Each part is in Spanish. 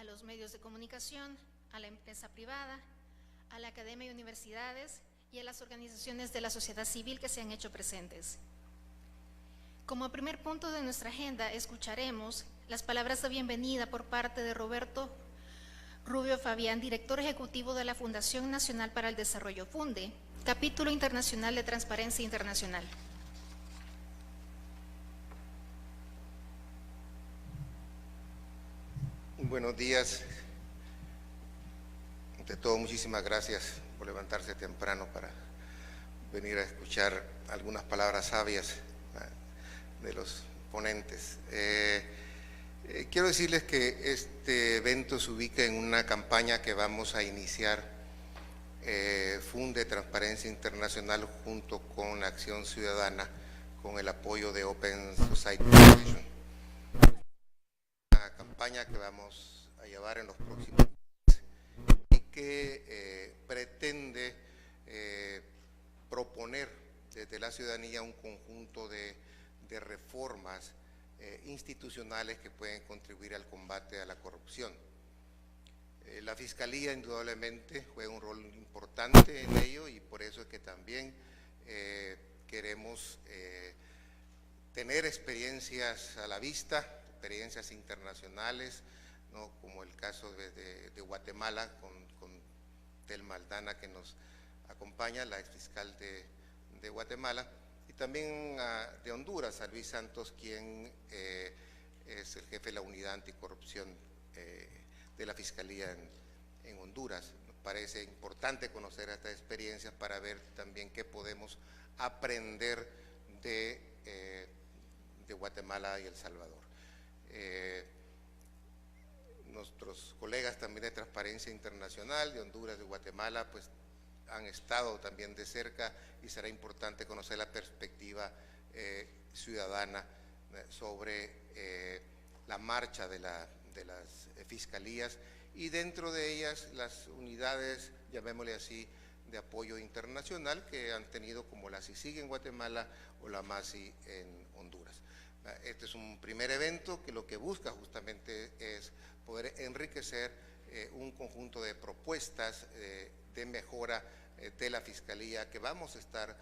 a los medios de comunicación, a la empresa privada, a la academia y universidades y a las organizaciones de la sociedad civil que se han hecho presentes. Como primer punto de nuestra agenda, escucharemos las palabras de bienvenida por parte de Roberto Rubio Fabián, director ejecutivo de la Fundación Nacional para el Desarrollo FUNDE, Capítulo Internacional de Transparencia Internacional. Buenos días. Ante todo, muchísimas gracias por levantarse temprano para venir a escuchar algunas palabras sabias de los ponentes. Quiero decirles que este evento se ubica en una campaña que vamos a iniciar, Funde Transparencia Internacional junto con Acción Ciudadana, con el apoyo de Open Society Foundation. Una campaña que vamos a llevar en los próximos meses y que pretende proponer desde la ciudadanía un conjunto de reformas institucionales que pueden contribuir al combate a la corrupción. La Fiscalía indudablemente juega un rol importante en ello y por eso es que también queremos tener experiencias a la vista, experiencias internacionales, ¿no? Como el caso de Guatemala con Telma Aldana, que nos acompaña, la exfiscal de Guatemala, y también de Honduras, a Luis Santos, quien es el jefe de la unidad anticorrupción de la Fiscalía en Honduras. Nos parece importante conocer estas experiencias para ver también qué podemos aprender de Guatemala y El Salvador. Nuestros colegas también de Transparencia Internacional de Honduras, de Guatemala, pues han estado también de cerca y será importante conocer la perspectiva ciudadana sobre la marcha de las fiscalías y dentro de ellas las unidades, llamémosle así, de apoyo internacional que han tenido, como la CICIG en Guatemala o la MASI en Honduras. Este es un primer evento que lo que busca justamente es poder enriquecer un conjunto de propuestas de mejora de la Fiscalía que vamos a estar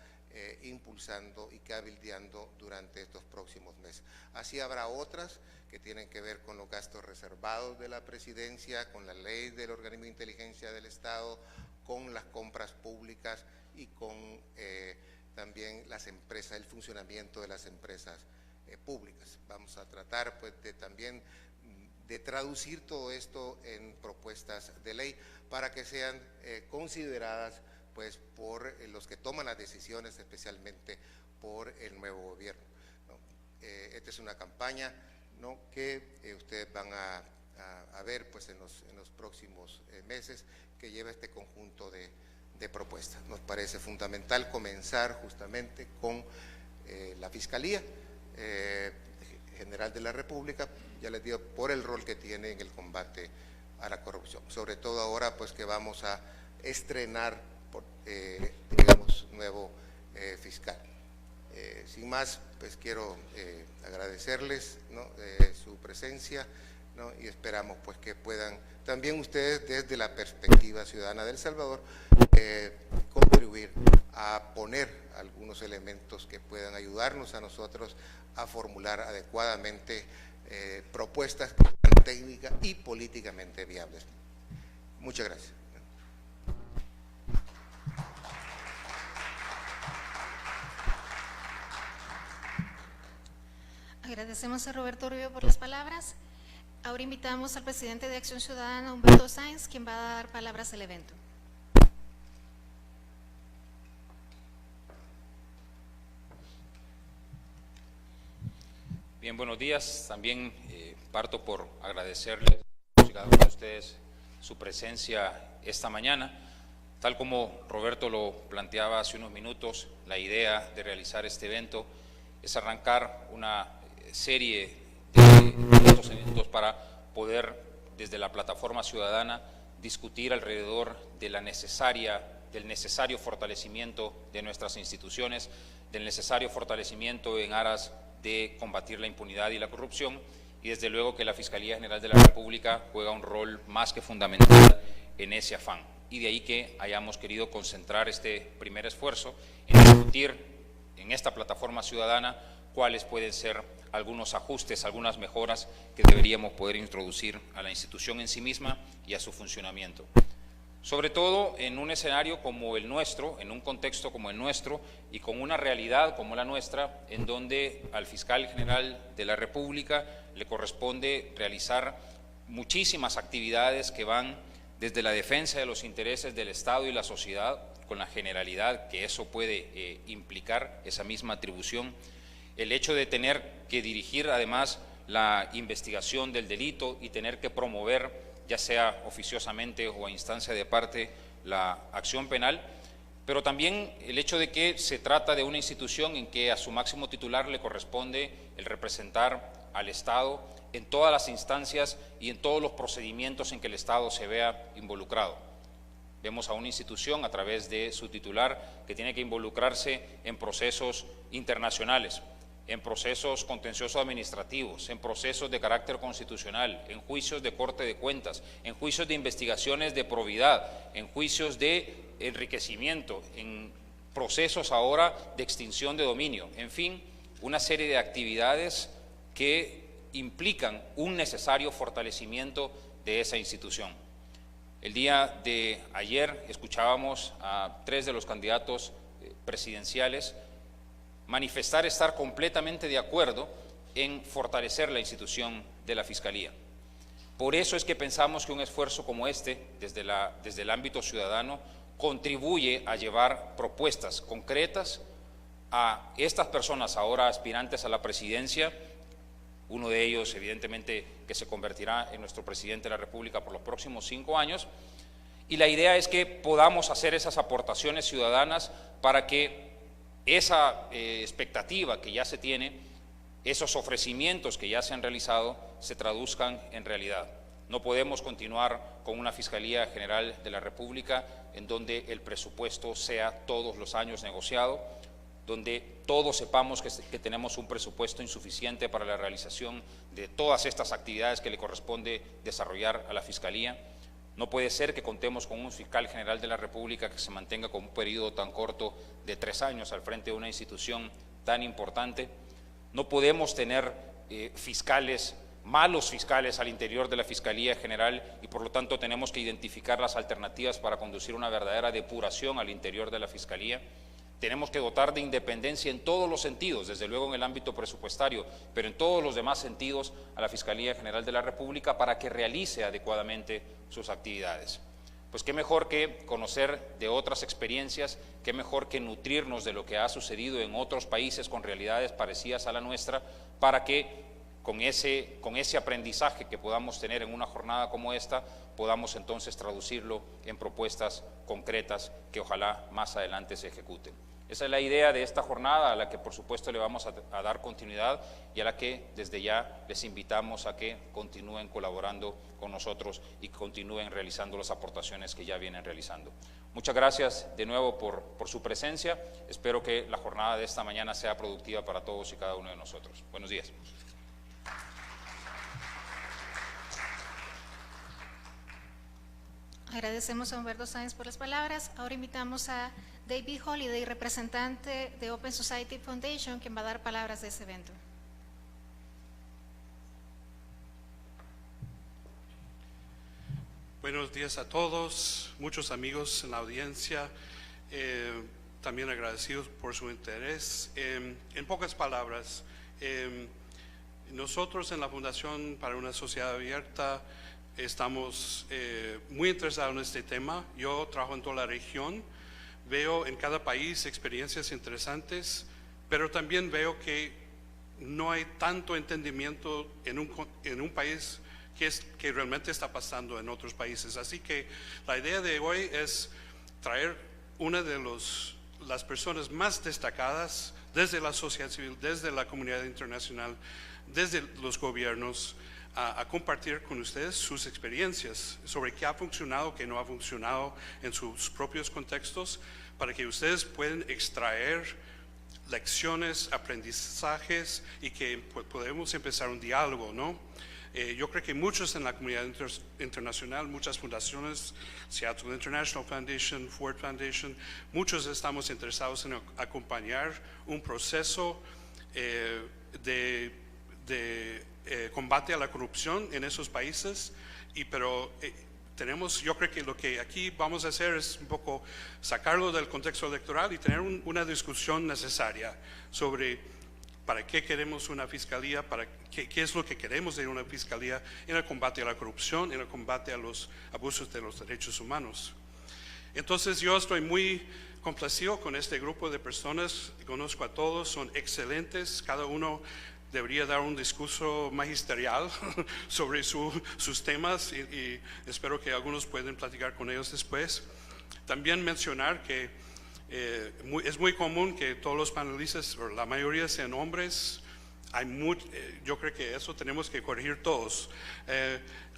impulsando y cabildeando durante estos próximos meses. Así habrá otras que tienen que ver con los gastos reservados de la Presidencia, con la ley del organismo de inteligencia del Estado, con las compras públicas y con también las empresas, el funcionamiento de las empresas públicas. Vamos a tratar pues también de traducir todo esto en propuestas de ley para que sean consideradas pues por los que toman las decisiones, especialmente por el nuevo gobierno, ¿no? Esta es una campaña, ¿no?, que ustedes van a ver pues en los próximos meses, que lleva este conjunto de propuestas. Nos parece fundamental comenzar justamente con la Fiscalía General de la República, ya les digo, por el rol que tiene en el combate a la corrupción, sobre todo ahora pues que vamos a estrenar digamos, nuevo fiscal. Sin más, pues quiero agradecerles, ¿no?, su presencia, ¿no?, y esperamos pues que puedan también ustedes desde la perspectiva ciudadana de El Salvador contribuir a poner algunos elementos que puedan ayudarnos a nosotros a formular adecuadamente propuestas que sean técnicas y políticamente viables. Muchas gracias. Agradecemos a Roberto Rubio por las palabras. Ahora invitamos al presidente de Acción Ciudadana, Humberto Sáenz, quien va a dar palabras al evento. Bien, buenos días. También parto por agradecerles a cada uno de ustedes su presencia esta mañana. Tal como Roberto lo planteaba hace unos minutos, la idea de realizar este evento es arrancar una serie de estos eventos para poder, desde la plataforma ciudadana, discutir alrededor de del necesario fortalecimiento de nuestras instituciones, del necesario fortalecimiento en aras de combatir la impunidad y la corrupción, y desde luego que la Fiscalía General de la República juega un rol más que fundamental en ese afán. Y de ahí que hayamos querido concentrar este primer esfuerzo en discutir en esta plataforma ciudadana cuáles pueden ser algunos ajustes, algunas mejoras que deberíamos poder introducir a la institución en sí misma y a su funcionamiento. Sobre todo en un escenario como el nuestro, en un contexto como el nuestro y con una realidad como la nuestra, en donde al fiscal general de la República le corresponde realizar muchísimas actividades que van desde la defensa de los intereses del Estado y la sociedad, con la generalidad que eso puede implicar, esa misma atribución, el hecho de tener que dirigir además la investigación del delito y tener que promover, ya sea oficiosamente o a instancia de parte, la acción penal, pero también el hecho de que se trata de una institución en que a su máximo titular le corresponde el representar al Estado en todas las instancias y en todos los procedimientos en que el Estado se vea involucrado. Vemos a una institución a través de su titular que tiene que involucrarse en procesos internacionales, en procesos contenciosos administrativos, en procesos de carácter constitucional, en juicios de Corte de Cuentas, en juicios de investigaciones de probidad, en juicios de enriquecimiento, en procesos ahora de extinción de dominio, en fin, una serie de actividades que implican un necesario fortalecimiento de esa institución. El día de ayer escuchábamos a 3 de los candidatos presidenciales manifestar estar completamente de acuerdo en fortalecer la institución de la Fiscalía. Por eso es que pensamos que un esfuerzo como este, desde el ámbito ciudadano, contribuye a llevar propuestas concretas a estas personas ahora aspirantes a la presidencia, uno de ellos evidentemente que se convertirá en nuestro presidente de la República por los próximos 5 años, y la idea es que podamos hacer esas aportaciones ciudadanas para que esa expectativa que ya se tiene, esos ofrecimientos que ya se han realizado, se traduzcan en realidad. No podemos continuar con una Fiscalía General de la República en donde el presupuesto sea todos los años negociado, donde todos sepamos que tenemos un presupuesto insuficiente para la realización de todas estas actividades que le corresponde desarrollar a la Fiscalía. No puede ser que contemos con un fiscal general de la República que se mantenga con un periodo tan corto de 3 años al frente de una institución tan importante. No podemos tener malos fiscales al interior de la Fiscalía General y por lo tanto tenemos que identificar las alternativas para conducir una verdadera depuración al interior de la Fiscalía. Tenemos que dotar de independencia en todos los sentidos, desde luego en el ámbito presupuestario, pero en todos los demás sentidos a la Fiscalía General de la República para que realice adecuadamente sus actividades. Pues qué mejor que conocer de otras experiencias, qué mejor que nutrirnos de lo que ha sucedido en otros países con realidades parecidas a la nuestra, para que con ese aprendizaje que podamos tener en una jornada como esta, podamos entonces traducirlo en propuestas concretas que ojalá más adelante se ejecuten. Esa es la idea de esta jornada, a la que por supuesto le vamos a dar continuidad y a la que desde ya les invitamos a que continúen colaborando con nosotros y continúen realizando las aportaciones que ya vienen realizando. Muchas gracias de nuevo por su presencia. Espero que la jornada de esta mañana sea productiva para todos y cada uno de nosotros. Buenos días. Agradecemos a Humberto Sáenz por las palabras. Ahora invitamos a David Holiday, representante de Open Society Foundation, quien va a dar palabras de este evento. Buenos días a todos, muchos amigos en la audiencia, también agradecidos por su interés. En pocas palabras, nosotros en la Fundación para una Sociedad Abierta estamos muy interesados en este tema. Yo trabajo en toda la región, veo en cada país experiencias interesantes, pero también veo que no hay tanto entendimiento en un país que realmente está pasando en otros países. Así que la idea de hoy es traer una de las personas más destacadas desde la sociedad civil, desde la comunidad internacional, desde los gobiernos, a compartir con ustedes sus experiencias sobre qué ha funcionado, qué no ha funcionado en sus propios contextos, para que ustedes puedan extraer lecciones, aprendizajes y que podemos empezar un diálogo, ¿no? Yo creo que muchos en la comunidad internacional, muchas fundaciones, Seattle International Foundation, Ford Foundation, muchos estamos interesados en acompañar un proceso de combate a la corrupción en esos países, pero yo creo que lo que aquí vamos a hacer es un poco sacarlo del contexto electoral y tener una discusión necesaria sobre para qué queremos una fiscalía, qué es lo que queremos de una fiscalía en el combate a la corrupción, en el combate a los abusos de los derechos humanos. Entonces yo estoy muy complacido con este grupo de personas, conozco a todos, son excelentes, cada uno debería dar un discurso magisterial sobre sus temas y espero que algunos puedan platicar con ellos después. También mencionar que es muy común que todos los panelistas, o la mayoría sean hombres. Yo creo que eso tenemos que corregir todos.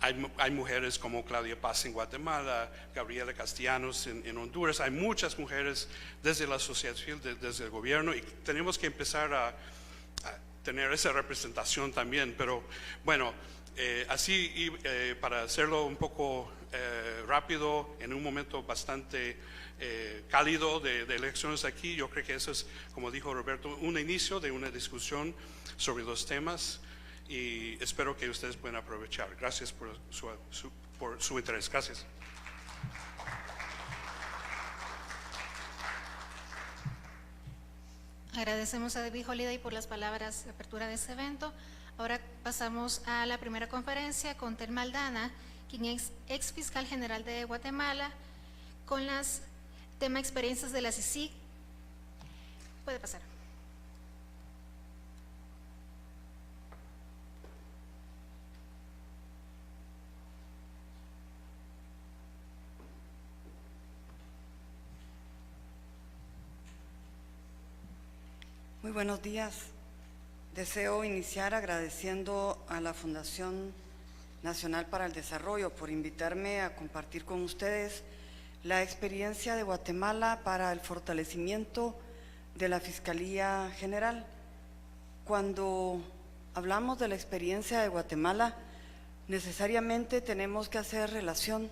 Hay mujeres como Claudia Paz en Guatemala, Gabriela Castellanos en Honduras, hay muchas mujeres desde la sociedad civil, desde el gobierno, y tenemos que empezar a tener esa representación también. Pero bueno, así para hacerlo un poco rápido, en un momento bastante cálido de elecciones aquí, yo creo que eso es, como dijo Roberto, un inicio de una discusión sobre los temas y espero que ustedes puedan aprovechar. Gracias por su interés. Gracias. Agradecemos a David Holiday por las palabras de apertura de este evento. Ahora pasamos a la primera conferencia con Telma Aldana, quien es ex fiscal general de Guatemala, con las tema experiencias de la CICIG. Puede pasar. Muy buenos días. Deseo iniciar agradeciendo a la Fundación Nacional para el Desarrollo por invitarme a compartir con ustedes la experiencia de Guatemala para el fortalecimiento de la Fiscalía General. Cuando hablamos de la experiencia de Guatemala, necesariamente tenemos que hacer relación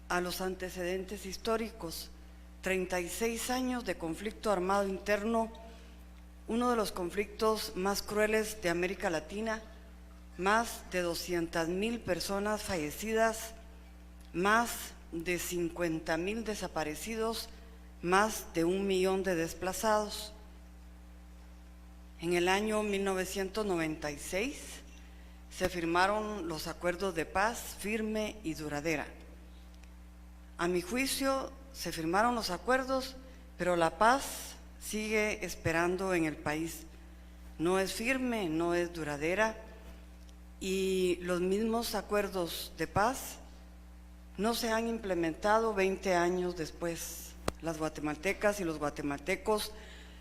a los antecedentes históricos. 36 años de conflicto armado interno, uno de los conflictos más crueles de América Latina, más de 200,000 personas fallecidas, más de 50,000 desaparecidos, más de 1 millón de desplazados. En el año 1996 se firmaron los acuerdos de paz firme y duradera. A mi juicio se firmaron los acuerdos, pero la paz sigue esperando en el país. No es firme, no es duradera, y los mismos acuerdos de paz no se han implementado 20 años después. Las guatemaltecas y los guatemaltecos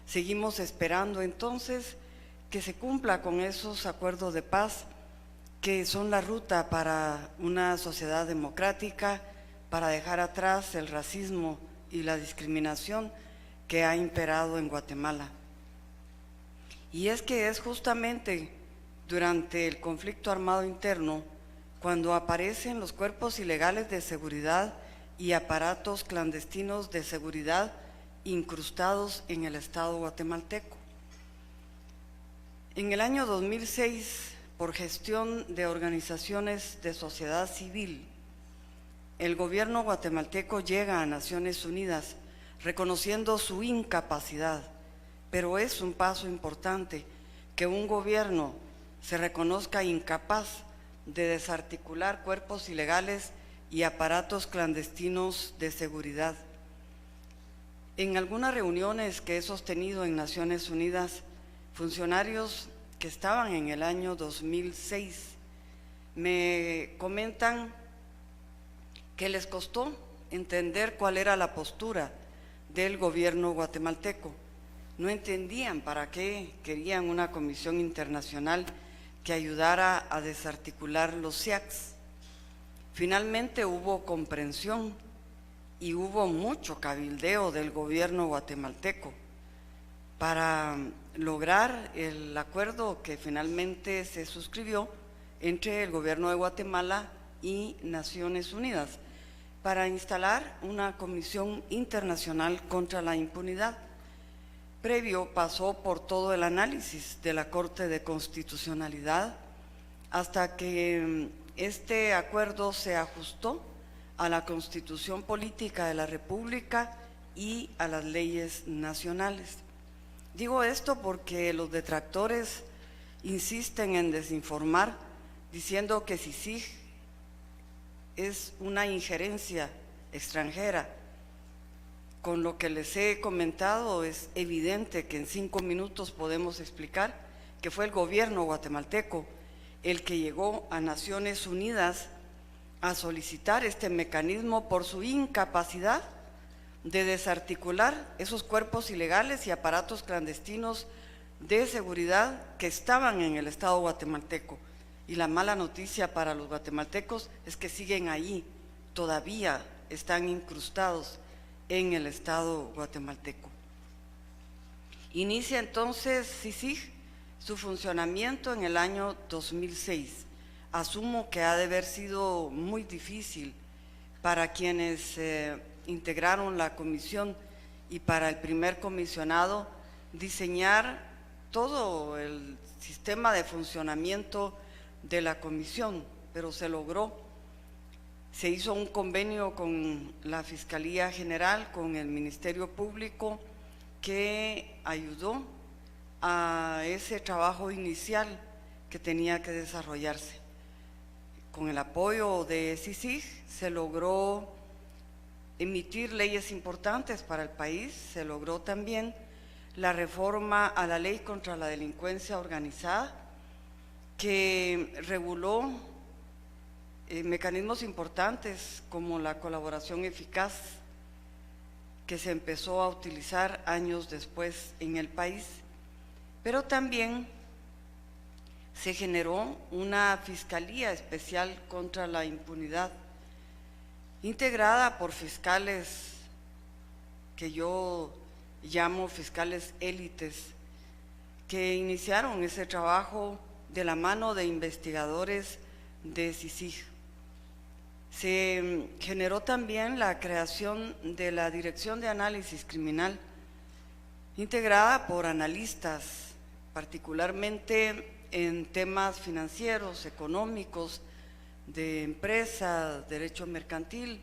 seguimos esperando entonces que se cumpla con esos acuerdos de paz que son la ruta para una sociedad democrática, para dejar atrás el racismo y la discriminación que ha imperado en Guatemala. Y es que es justamente durante el conflicto armado interno cuando aparecen los cuerpos ilegales de seguridad y aparatos clandestinos de seguridad incrustados en el Estado guatemalteco. En el año 2006, por gestión de organizaciones de sociedad civil, el gobierno guatemalteco llega a Naciones Unidas reconociendo su incapacidad, pero es un paso importante que un gobierno se reconozca incapaz de desarticular cuerpos ilegales y aparatos clandestinos de seguridad. En algunas reuniones que he sostenido en Naciones Unidas, funcionarios que estaban en el año 2006 me comentan que les costó entender cuál era la postura del gobierno guatemalteco. No entendían para qué querían una comisión internacional que ayudara a desarticular los SIACs. Finalmente hubo comprensión y hubo mucho cabildeo del gobierno guatemalteco para lograr el acuerdo que finalmente se suscribió entre el gobierno de Guatemala y Naciones Unidas para instalar una comisión internacional contra la impunidad. Previo pasó por todo el análisis de la Corte de Constitucionalidad hasta que este acuerdo se ajustó a la Constitución Política de la República y a las leyes nacionales. Digo esto porque los detractores insisten en desinformar, diciendo que CICIG es una injerencia extranjera. Con lo que les he comentado es evidente que en 5 minutos podemos explicar que fue el gobierno guatemalteco el que llegó a Naciones Unidas a solicitar este mecanismo por su incapacidad de desarticular esos cuerpos ilegales y aparatos clandestinos de seguridad que estaban en el Estado guatemalteco. Y la mala noticia para los guatemaltecos es que siguen ahí, todavía están incrustados en el Estado guatemalteco. Inicia entonces CICIG su funcionamiento en el año 2006. Asumo que ha de haber sido muy difícil para quienes integraron la comisión y para el primer comisionado diseñar todo el sistema de funcionamiento de la comisión, pero se logró. Se hizo un convenio con la Fiscalía General, con el Ministerio Público, que ayudó a ese trabajo inicial que tenía que desarrollarse. Con el apoyo de CICIG se logró emitir leyes importantes para el país, se logró también la reforma a la ley contra la delincuencia organizada, que reguló mecanismos importantes como la colaboración eficaz, que se empezó a utilizar años después en el país, pero también se generó una Fiscalía Especial contra la Impunidad, integrada por fiscales que yo llamo fiscales élites, que iniciaron ese trabajo de la mano de investigadores de CICIG. Se generó también la creación de la Dirección de Análisis Criminal, integrada por analistas, particularmente en temas financieros, económicos, de empresa, derecho mercantil,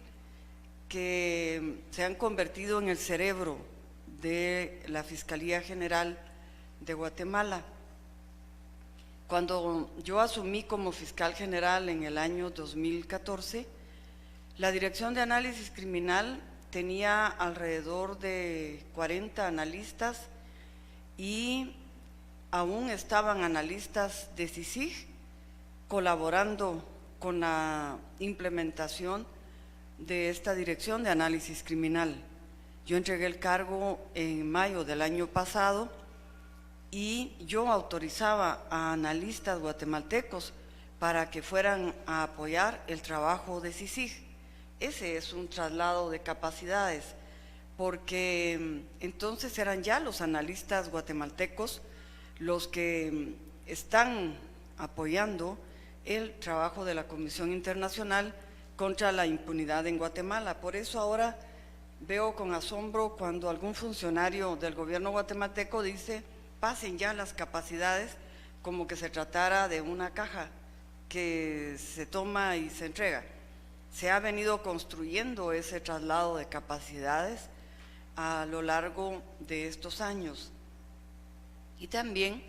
que se han convertido en el cerebro de la Fiscalía General de Guatemala. Cuando yo asumí como fiscal general en el año 2014, la Dirección de Análisis Criminal tenía alrededor de 40 analistas y aún estaban analistas de CICIG colaborando con la implementación de esta Dirección de Análisis Criminal. Yo entregué el cargo en mayo del año pasado y yo autorizaba a analistas guatemaltecos para que fueran a apoyar el trabajo de CICIG. Ese es un traslado de capacidades, porque entonces eran ya los analistas guatemaltecos los que están apoyando el trabajo de la Comisión Internacional contra la Impunidad en Guatemala. Por eso ahora veo con asombro cuando algún funcionario del gobierno guatemalteco dice: pasen ya las capacidades, como que se tratara de una caja que se toma y se entrega. Se ha venido construyendo ese traslado de capacidades a lo largo de estos años. Y también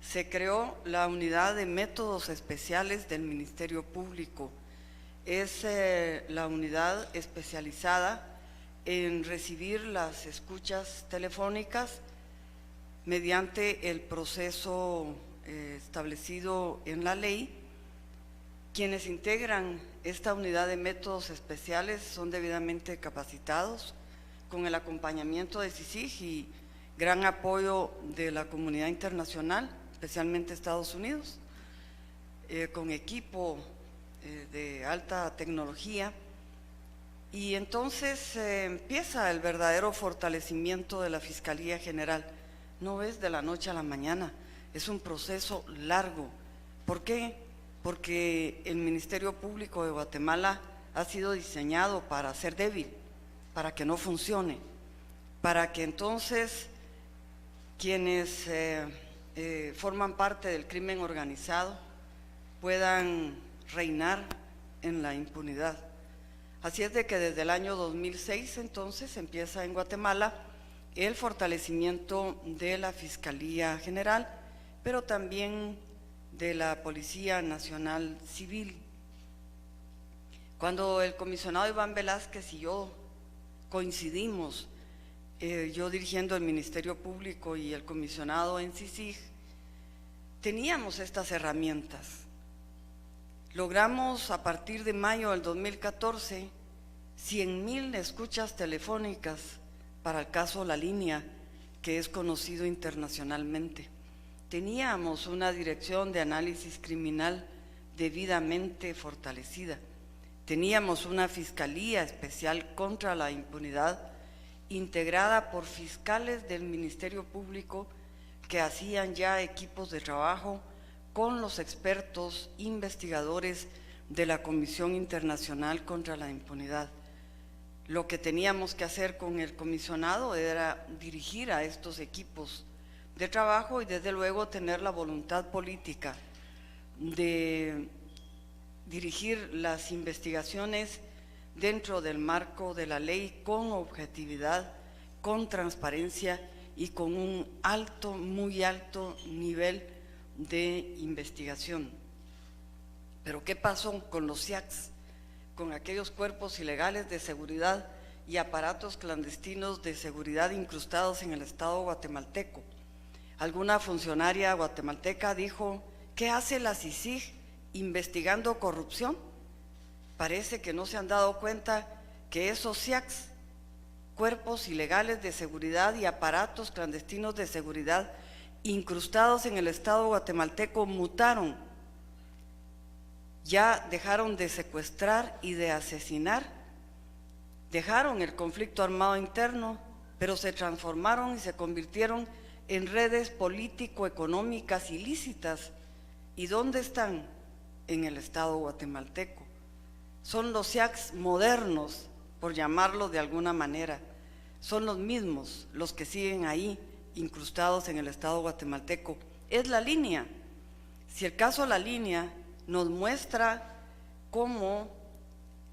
se creó la Unidad de Métodos Especiales del Ministerio Público. Es la unidad especializada en recibir las escuchas telefónicas mediante el proceso establecido en la ley. Quienes integran esta unidad de métodos especiales son debidamente capacitados, con el acompañamiento de CICIG y gran apoyo de la comunidad internacional, especialmente Estados Unidos, con equipo de alta tecnología. Y entonces empieza el verdadero fortalecimiento de la Fiscalía General no es de la noche a la mañana, es un proceso largo. ¿Por qué? Porque el Ministerio Público de Guatemala ha sido diseñado para ser débil, para que no funcione, para que entonces quienes forman parte del crimen organizado puedan reinar en la impunidad. Así es de que desde el año 2006 entonces empieza en Guatemala el fortalecimiento de la Fiscalía General, pero también de la Policía Nacional Civil. Cuando el comisionado Iván Velázquez y yo coincidimos, yo dirigiendo el Ministerio Público y el comisionado en CICIG, teníamos estas herramientas. Logramos a partir de mayo del 2014 100,000 escuchas telefónicas para el caso La Línea, que es conocido internacionalmente. Teníamos una dirección de análisis criminal debidamente fortalecida. Teníamos una fiscalía especial contra la impunidad integrada por fiscales del Ministerio Público que hacían ya equipos de trabajo con los expertos investigadores de la Comisión Internacional contra la Impunidad. Lo que teníamos que hacer con el comisionado era dirigir a estos equipos de trabajo y desde luego tener la voluntad política de dirigir las investigaciones dentro del marco de la ley con objetividad, con transparencia y con un alto, muy alto nivel de investigación. Pero ¿qué pasó con los CIACs? Con aquellos cuerpos ilegales de seguridad y aparatos clandestinos de seguridad incrustados en el Estado guatemalteco. Alguna funcionaria guatemalteca dijo: ¿qué hace la CICIG investigando corrupción? Parece que no se han dado cuenta que esos CIACs, cuerpos ilegales de seguridad y aparatos clandestinos de seguridad incrustados en el Estado guatemalteco, mutaron. Ya dejaron de secuestrar y de asesinar, dejaron el conflicto armado interno, pero se transformaron y se convirtieron en redes político-económicas ilícitas. ¿Y dónde están? En el Estado guatemalteco. Son los CIACs modernos, por llamarlo de alguna manera. Son los mismos los que siguen ahí, incrustados en el Estado guatemalteco. Es La Línea. Si el caso La Línea nos muestra cómo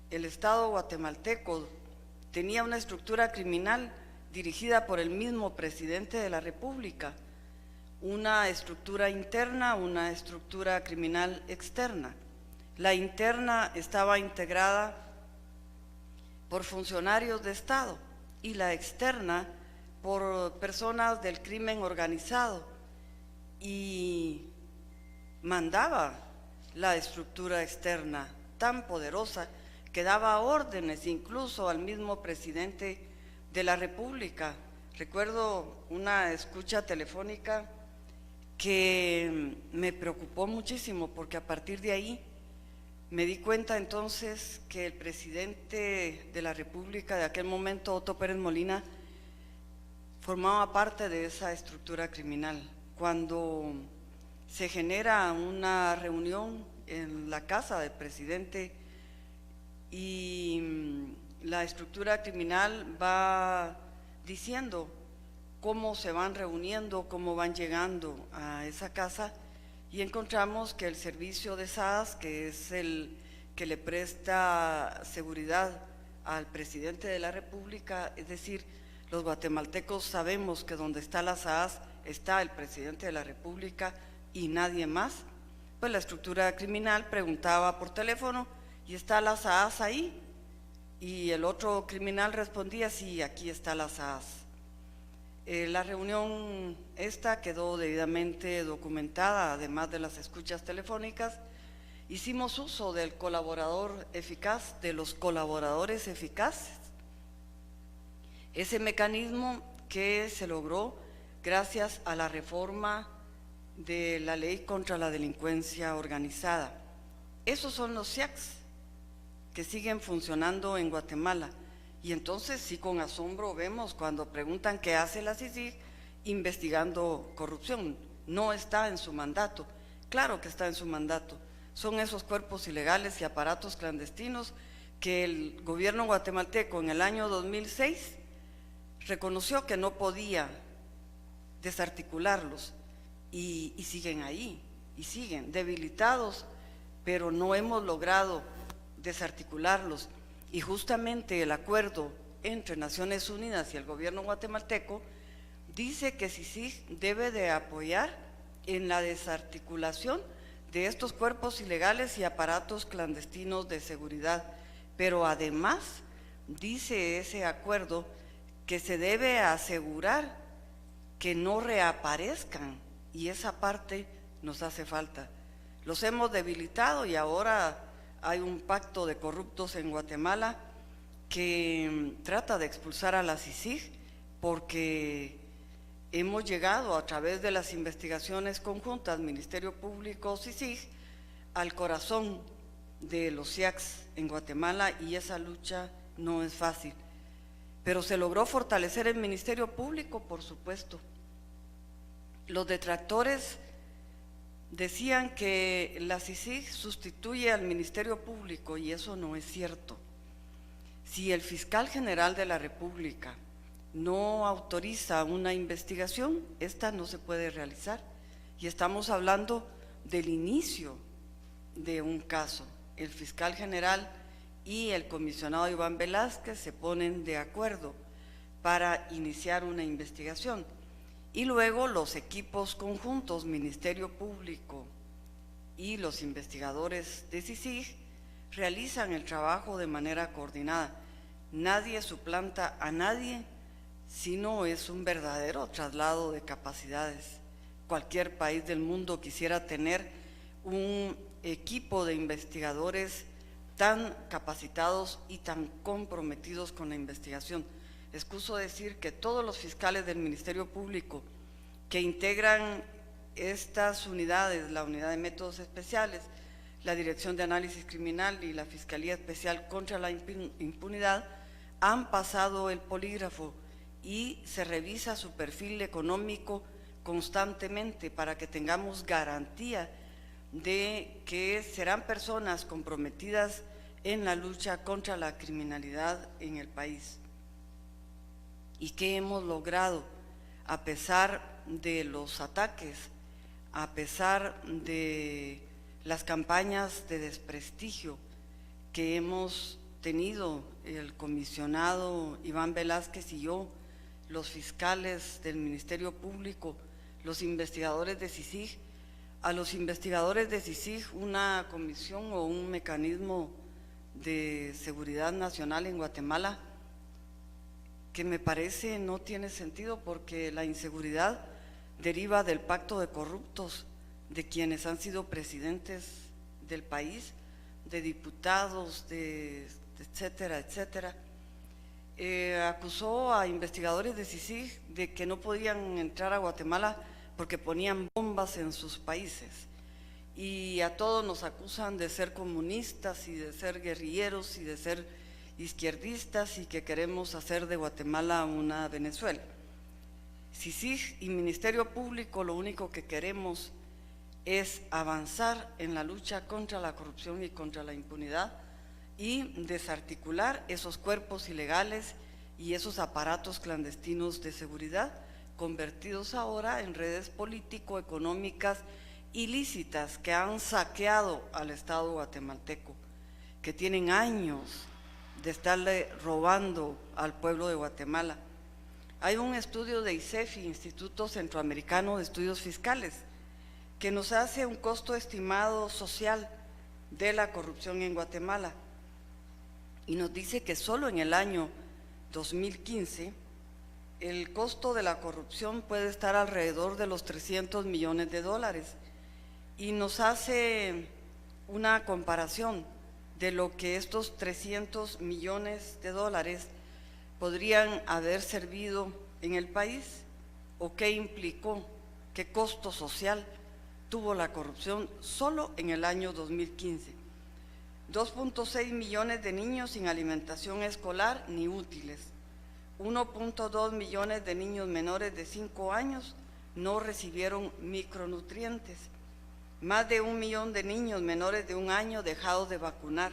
el Estado guatemalteco tenía una estructura criminal dirigida por el mismo presidente de la República, una estructura interna, una estructura criminal externa. La interna estaba integrada por funcionarios de Estado y la externa por personas del crimen organizado, y mandaba la estructura externa tan poderosa que daba órdenes incluso al mismo presidente de la República. Recuerdo una escucha telefónica que me preocupó muchísimo, porque a partir de ahí me di cuenta entonces que el presidente de la República de aquel momento, Otto Pérez Molina, formaba parte de esa estructura criminal. Cuando se genera una reunión en la casa del presidente y la estructura criminal va diciendo cómo se van reuniendo, cómo van llegando a esa casa, y encontramos que el servicio de SAS, que es el que le presta seguridad al presidente de la República, es decir, los guatemaltecos sabemos que donde está la SAS está el presidente de la República y nadie más, pues la estructura criminal preguntaba por teléfono: ¿y está la SAS ahí? Y el otro criminal respondía: sí, aquí está la SAS. La reunión esta quedó debidamente documentada, además de las escuchas telefónicas. Hicimos uso del colaborador eficaz, de los colaboradores eficaces, ese mecanismo que se logró gracias a la reforma de la ley contra la delincuencia organizada. Esos son los CIACs que siguen funcionando en Guatemala. Y entonces sí, con asombro vemos cuando preguntan qué hace la CICIG investigando corrupción. No está en su mandato. Claro que está en su mandato. Son esos cuerpos ilegales y aparatos clandestinos que el gobierno guatemalteco en el año 2006 reconoció que no podía desarticularlos y siguen ahí, y siguen debilitados, pero no hemos logrado desarticularlos. Y justamente el acuerdo entre Naciones Unidas y el gobierno guatemalteco dice que CICIG debe de apoyar en la desarticulación de estos cuerpos ilegales y aparatos clandestinos de seguridad, pero además dice ese acuerdo que se debe asegurar que no reaparezcan, y esa parte nos hace falta. Los hemos debilitado y ahora hay un pacto de corruptos en Guatemala que trata de expulsar a la CICIG porque hemos llegado a través de las investigaciones conjuntas Ministerio Público CICIG al corazón de los CIACs en Guatemala, y esa lucha no es fácil. Pero se logró fortalecer el Ministerio Público, por supuesto. Los detractores decían que la CICIG sustituye al Ministerio Público, y eso no es cierto. Si el fiscal general de la República no autoriza una investigación, esta no se puede realizar. Y estamos hablando del inicio de un caso. El fiscal general y el comisionado Iván Velázquez se ponen de acuerdo para iniciar una investigación. Y luego los equipos conjuntos, Ministerio Público y los investigadores de CICIG, realizan el trabajo de manera coordinada. Nadie suplanta a nadie, sino es un verdadero traslado de capacidades. Cualquier país del mundo quisiera tener un equipo de investigadores tan capacitados y tan comprometidos con la investigación. Excuso decir que todos los fiscales del Ministerio Público que integran estas unidades, la Unidad de Métodos Especiales, la Dirección de Análisis Criminal y la Fiscalía Especial contra la Impunidad, han pasado el polígrafo y se revisa su perfil económico constantemente para que tengamos garantía de que serán personas comprometidas en la lucha contra la criminalidad en el país. ¿Y qué hemos logrado? A pesar de los ataques, a pesar de las campañas de desprestigio que hemos tenido el comisionado Iván Velázquez y yo, los fiscales del Ministerio Público, los investigadores de CICIG, a los investigadores de CICIG una comisión o un mecanismo de seguridad nacional en Guatemala que me parece no tiene sentido, porque la inseguridad deriva del pacto de corruptos de quienes han sido presidentes del país, de diputados, de etcétera, etcétera. Acusó a investigadores de CICIG de que no podían entrar a Guatemala porque ponían bombas en sus países, y a todos nos acusan de ser comunistas y de ser guerrilleros y de ser izquierdistas y que queremos hacer de Guatemala una Venezuela. CICIG y Ministerio Público lo único que queremos es avanzar en la lucha contra la corrupción y contra la impunidad y desarticular esos cuerpos ilegales y esos aparatos clandestinos de seguridad convertidos ahora en redes político-económicas ilícitas que han saqueado al Estado guatemalteco, que tienen años de estarle robando al pueblo de Guatemala. Hay un estudio de ICEFI, Instituto Centroamericano de Estudios Fiscales, que nos hace un costo estimado social de la corrupción en Guatemala y nos dice que solo en el año 2015 el costo de la corrupción puede estar alrededor de los 300 millones de dólares, y nos hace una comparación de lo que estos 300 millones de dólares podrían haber servido en el país, o qué implicó, qué costo social tuvo la corrupción solo en el año 2015. 2.6 millones de niños sin alimentación escolar ni útiles, 1.2 millones de niños menores de 5 años no recibieron micronutrientes. Más de 1 millón de niños menores de 1 año dejados de vacunar.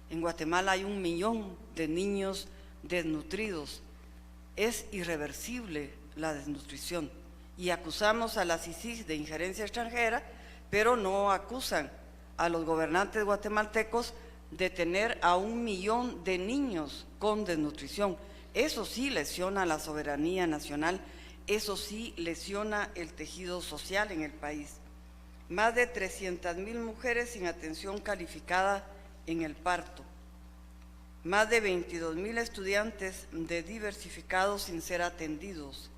En Guatemala hay 1 millón de niños desnutridos. Es irreversible la desnutrición. Y acusamos a la CICIG de injerencia extranjera, pero no acusan a los gobernantes guatemaltecos de tener a 1 millón de niños con desnutrición. Eso sí lesiona la soberanía nacional, eso sí lesiona el tejido social en el país. Más de 300,000 mujeres sin atención calificada en el parto. Más de 22,000 estudiantes de diversificados sin ser atendidos.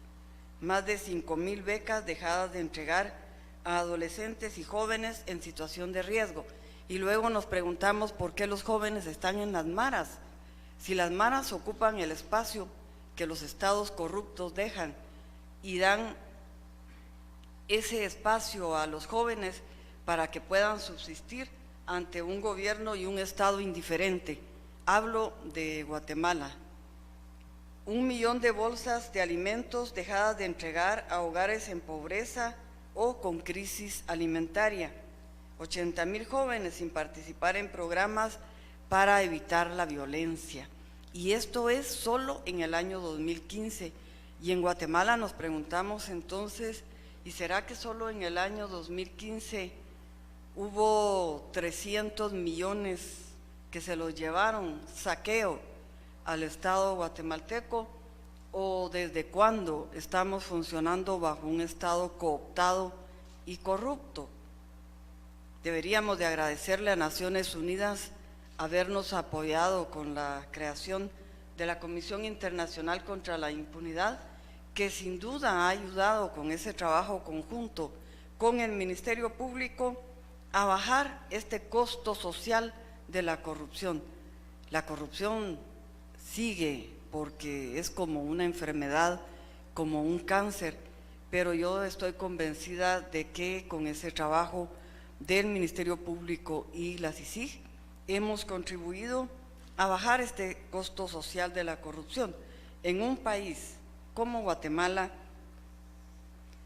Más de 5,000 becas dejadas de entregar a adolescentes y jóvenes en situación de riesgo. Y luego nos preguntamos por qué los jóvenes están en las maras. Si las maras ocupan el espacio que los estados corruptos dejan y dan ese espacio a los jóvenes para que puedan subsistir ante un gobierno y un estado indiferente. Hablo de Guatemala. 1 millón de bolsas de alimentos dejadas de entregar a hogares en pobreza o con crisis alimentaria. 80,000 jóvenes sin participar en programas para evitar la violencia. Y esto es solo en el año 2015. Y en Guatemala nos preguntamos entonces, ¿y será que solo en el año 2015 hubo 300 millones que se los llevaron, saqueo al Estado guatemalteco? ¿O desde cuándo estamos funcionando bajo un Estado cooptado y corrupto? Deberíamos de agradecerle a Naciones Unidas habernos apoyado con la creación de la Comisión Internacional contra la Impunidad, que sin duda ha ayudado con ese trabajo conjunto con el Ministerio Público a bajar este costo social de la corrupción. La corrupción sigue porque es como una enfermedad, como un cáncer, pero yo estoy convencida de que con ese trabajo del Ministerio Público y la CICIG hemos contribuido a bajar este costo social de la corrupción en un país como Guatemala,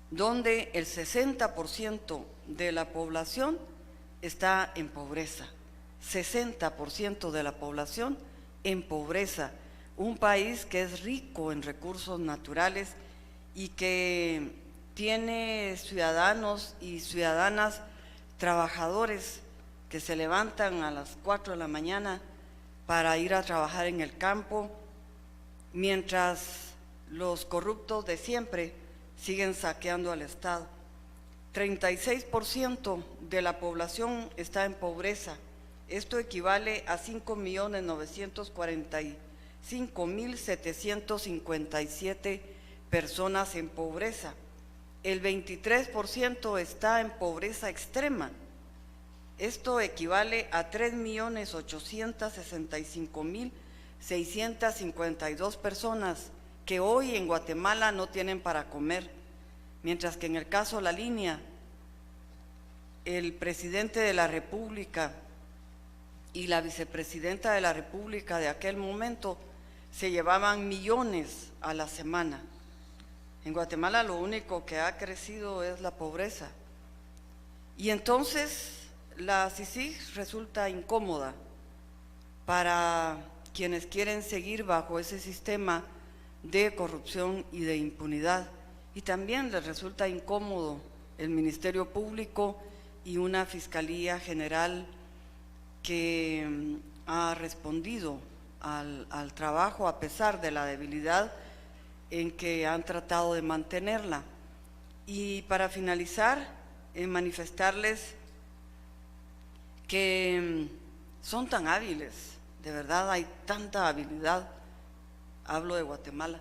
donde el 60% de la población está en pobreza, 60% de la población en pobreza, un país que es rico en recursos naturales y que tiene ciudadanos y ciudadanas trabajadores que se levantan a las 4 de la mañana para ir a trabajar en el campo, mientras los corruptos de siempre siguen saqueando al Estado. 36% de la población está en pobreza. Esto equivale a 5.945.757 personas en pobreza. El 23% está en pobreza extrema. Esto equivale a 3.865.652 personas que hoy en Guatemala no tienen para comer, mientras que en el caso La Línea, el presidente de la República y la vicepresidenta de la República de aquel momento se llevaban millones a la semana. En Guatemala lo único que ha crecido es la pobreza. Y entonces la CICIG resulta incómoda para quienes quieren seguir bajo ese sistema de corrupción y de impunidad. Y también les resulta incómodo el Ministerio Público y una Fiscalía General que ha respondido al trabajo a pesar de la debilidad en que han tratado de mantenerla. Y para finalizar, manifestarles que son tan hábiles, de verdad hay tanta habilidad, hablo de Guatemala,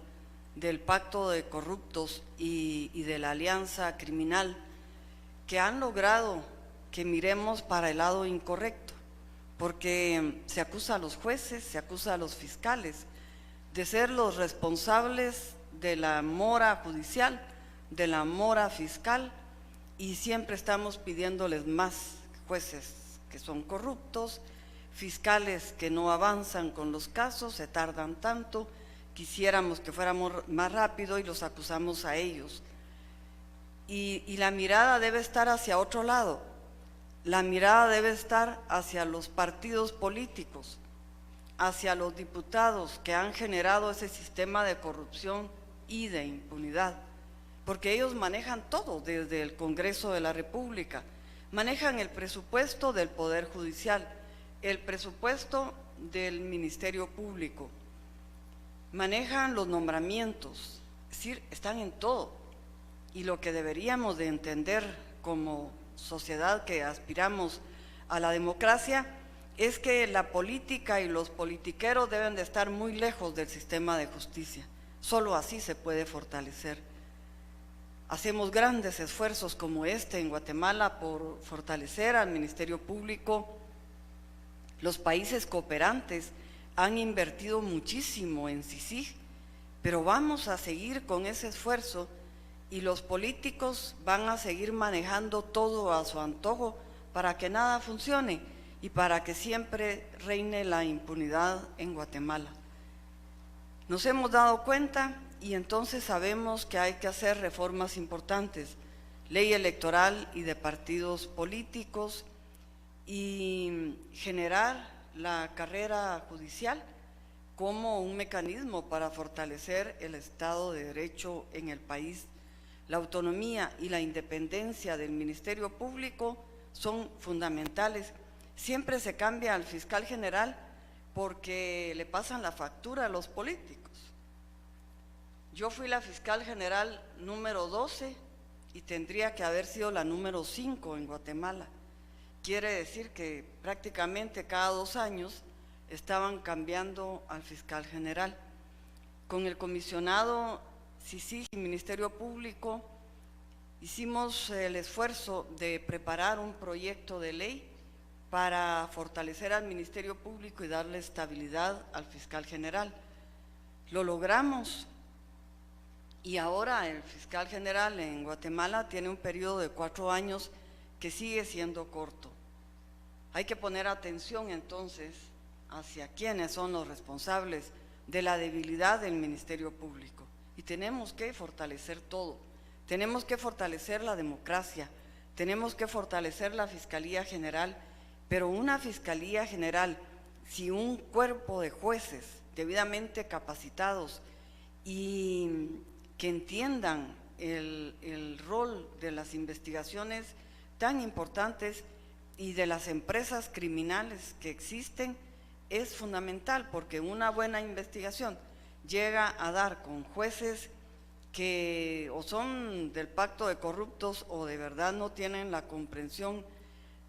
del pacto de corruptos y de la alianza criminal, que han logrado que miremos para el lado incorrecto, porque se acusa a los jueces, se acusa a los fiscales de ser los responsables de la mora judicial, de la mora fiscal, y siempre estamos pidiéndoles más: jueces que son corruptos, fiscales que no avanzan con los casos, se tardan tanto, quisiéramos que fuéramos más rápido y los acusamos a ellos. Y la mirada debe estar hacia otro lado. La mirada debe estar hacia los partidos políticos, hacia los diputados que han generado ese sistema de corrupción y de impunidad, porque ellos manejan todo desde el Congreso de la República, manejan el presupuesto del Poder Judicial, el presupuesto del Ministerio Público, manejan los nombramientos, es decir, están en todo. Y lo que deberíamos de entender como sociedad que aspiramos a la democracia es que la política y los politiqueros deben de estar muy lejos del sistema de justicia. Solo así se puede fortalecer. Hacemos grandes esfuerzos como este en Guatemala por fortalecer al Ministerio Público. Los países cooperantes han invertido muchísimo en CICIG, pero vamos a seguir con ese esfuerzo y los políticos van a seguir manejando todo a su antojo para que nada funcione y para que siempre reine la impunidad en Guatemala. Nos hemos dado cuenta y entonces sabemos que hay que hacer reformas importantes, ley electoral y de partidos políticos, y generar la carrera judicial como un mecanismo para fortalecer el Estado de Derecho en el país. La autonomía y la independencia del Ministerio Público son fundamentales. Siempre se cambia al fiscal general porque le pasan la factura a los políticos. Yo fui la fiscal general número 12 y tendría que haber sido la número 5 en Guatemala. Quiere decir que prácticamente cada 2 años estaban cambiando al fiscal general. Con el comisionado CICIG y Ministerio Público hicimos el esfuerzo de preparar un proyecto de ley para fortalecer al Ministerio Público y darle estabilidad al fiscal general. Lo logramos y ahora el fiscal general en Guatemala tiene un periodo de 4 años que sigue siendo corto. Hay que poner atención entonces hacia quiénes son los responsables de la debilidad del Ministerio Público. Y tenemos que fortalecer todo, tenemos que fortalecer la democracia, tenemos que fortalecer la Fiscalía General, pero una Fiscalía General, si un cuerpo de jueces debidamente capacitados y que entiendan el rol de las investigaciones tan importantes y de las empresas criminales que existen, es fundamental, porque una buena investigación llega a dar con jueces que o son del pacto de corruptos o de verdad no tienen la comprensión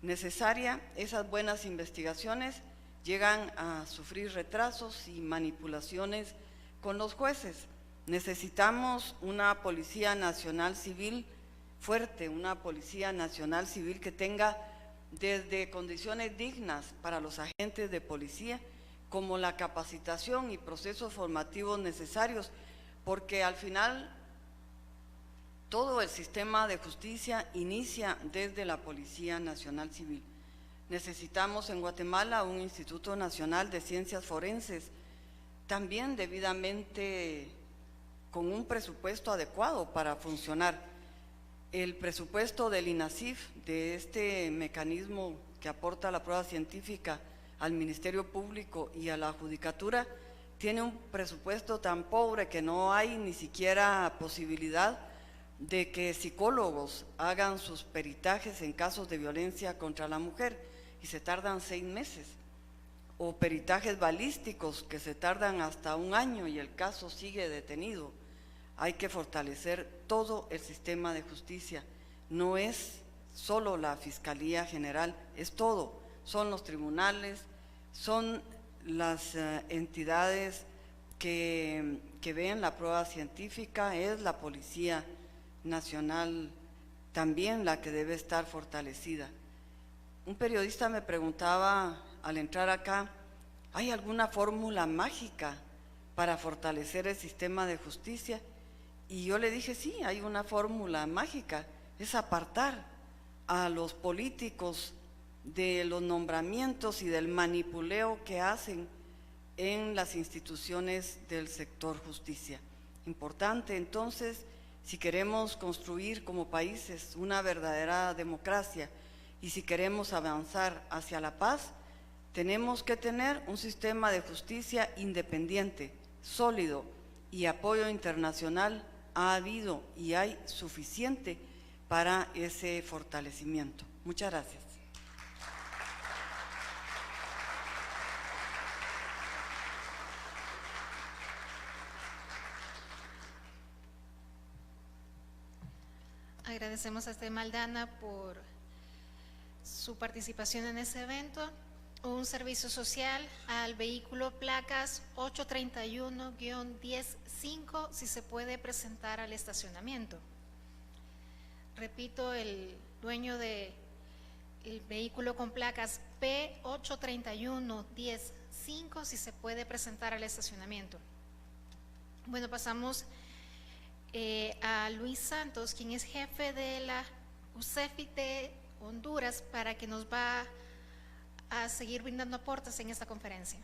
necesaria. Esas buenas investigaciones llegan a sufrir retrasos y manipulaciones con los jueces. Necesitamos una Policía Nacional Civil fuerte, una Policía Nacional Civil que tenga desde condiciones dignas para los agentes de policía, como la capacitación y procesos formativos necesarios, porque al final todo el sistema de justicia inicia desde la Policía Nacional Civil. Necesitamos en Guatemala un Instituto Nacional de Ciencias Forenses, también debidamente con un presupuesto adecuado para funcionar. El presupuesto del INACIF, de este mecanismo que aporta la prueba científica al Ministerio Público y a la Judicatura, tiene un presupuesto tan pobre que no hay ni siquiera posibilidad de que psicólogos hagan sus peritajes en casos de violencia contra la mujer y se tardan 6 meses, o peritajes balísticos que se tardan hasta 1 año y el caso sigue detenido. Hay que fortalecer todo el sistema de justicia, no es solo la Fiscalía General, es todo, son los tribunales, son las entidades que ven la prueba científica, es la Policía Nacional también la que debe estar fortalecida. Un periodista me preguntaba al entrar acá, ¿hay alguna fórmula mágica para fortalecer el sistema de justicia? Y yo le dije, sí, hay una fórmula mágica, es apartar a los políticos de los nombramientos y del manipuleo que hacen en las instituciones del sector justicia. Importante entonces, si queremos construir como países una verdadera democracia y si queremos avanzar hacia la paz, tenemos que tener un sistema de justicia independiente, sólido, y apoyo internacional ha habido y hay suficiente para ese fortalecimiento. Muchas gracias. Agradecemos a Esther Maldana por su participación en ese evento. Un servicio social al vehículo placas 831-105 si se puede presentar al estacionamiento. Repito, el dueño del vehículo con placas P831-105 si se puede presentar al estacionamiento. Bueno, pasamos a Luis Santos, quien es jefe de la UCEFI de Honduras, para que nos va a seguir brindando aportes en esta conferencia.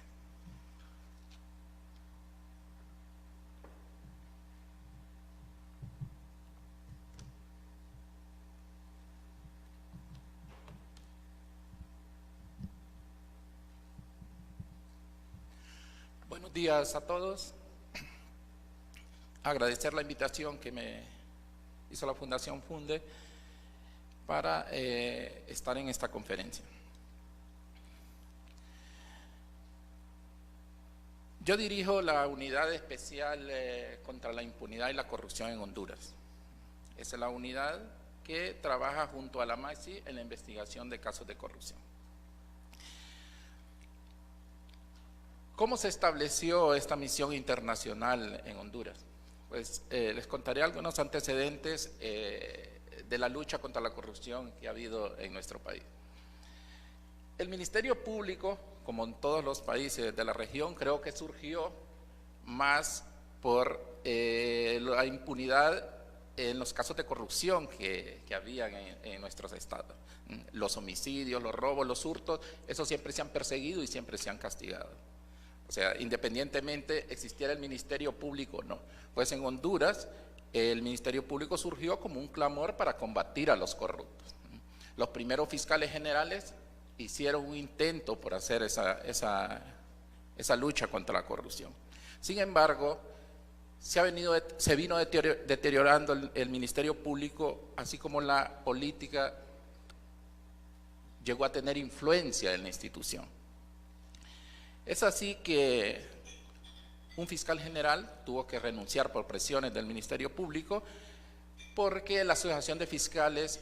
Buenos días a todos. Agradecer la invitación que me hizo la Fundación Funde para estar en esta conferencia. Yo dirijo la Unidad Especial contra la Impunidad y la Corrupción en Honduras. Esa es la unidad que trabaja junto a la MAXI en la investigación de casos de corrupción. ¿Cómo se estableció esta misión internacional en Honduras? Pues les contaré algunos antecedentes de la lucha contra la corrupción que ha habido en nuestro país. El Ministerio Público, como en todos los países de la región, creo que surgió más por la impunidad en los casos de corrupción que habían en nuestros estados. Los homicidios, los robos, los hurtos, esos siempre se han perseguido y siempre se han castigado. O sea, independientemente existiera el Ministerio Público o no. Pues en Honduras el Ministerio Público surgió como un clamor para combatir a los corruptos. Los primeros fiscales generales hicieron un intento por hacer esa lucha contra la corrupción. Sin embargo, se vino deteriorando el Ministerio Público, así como la política llegó a tener influencia en la institución. Es así que un fiscal general tuvo que renunciar por presiones del Ministerio Público porque la Asociación de Fiscales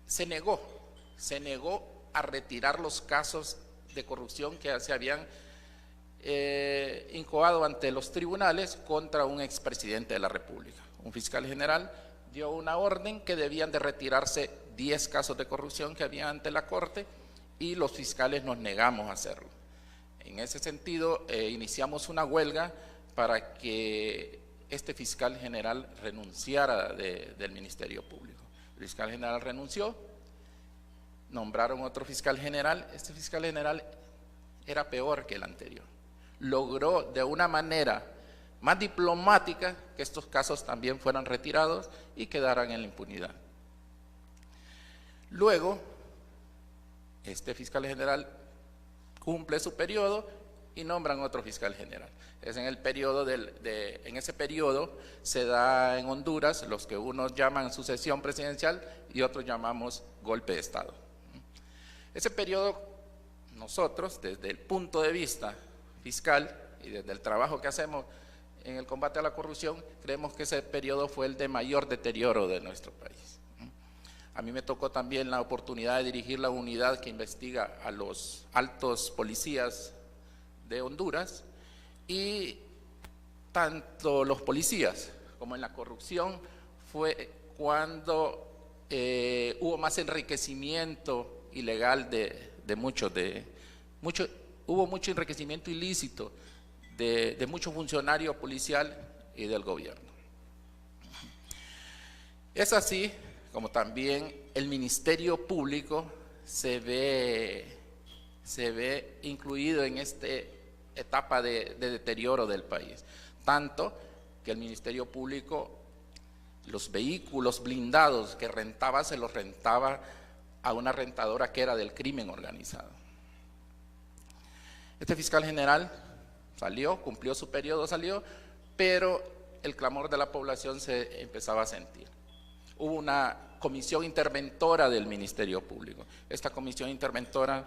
se negó a retirar los casos de corrupción que se habían incoado ante los tribunales contra un expresidente de la República. Un fiscal general dio una orden que debían de retirarse 10 casos de corrupción que había ante la Corte y los fiscales nos negamos a hacerlo. En ese sentido, iniciamos una huelga para que este fiscal general renunciara del Ministerio Público. El fiscal general renunció, nombraron otro fiscal general. Este fiscal general era peor que el anterior. Logró de una manera más diplomática que estos casos también fueran retirados y quedaran en la impunidad. Luego, este fiscal general cumple su periodo y nombran otro fiscal general. Es en el periodo en ese periodo se da en Honduras los que unos llaman sucesión presidencial y otros llamamos golpe de Estado. Ese periodo, nosotros desde el punto de vista fiscal y desde el trabajo que hacemos en el combate a la corrupción, creemos que ese periodo fue el de mayor deterioro de nuestro país. A mí me tocó también la oportunidad de dirigir la unidad que investiga a los altos policías de Honduras, y tanto los policías como en la corrupción fue cuando hubo más enriquecimiento ilegal hubo mucho enriquecimiento ilícito de mucho funcionario policial y del gobierno. Es así como también el Ministerio Público se ve incluido en este etapa de deterioro del país. Tanto que el Ministerio Público, los vehículos blindados que rentaba, se los rentaba a una rentadora que era del crimen organizado. Este fiscal general salió, cumplió su periodo, salió, pero el clamor de la población se empezaba a sentir. Hubo una comisión interventora del Ministerio Público. Esta comisión interventora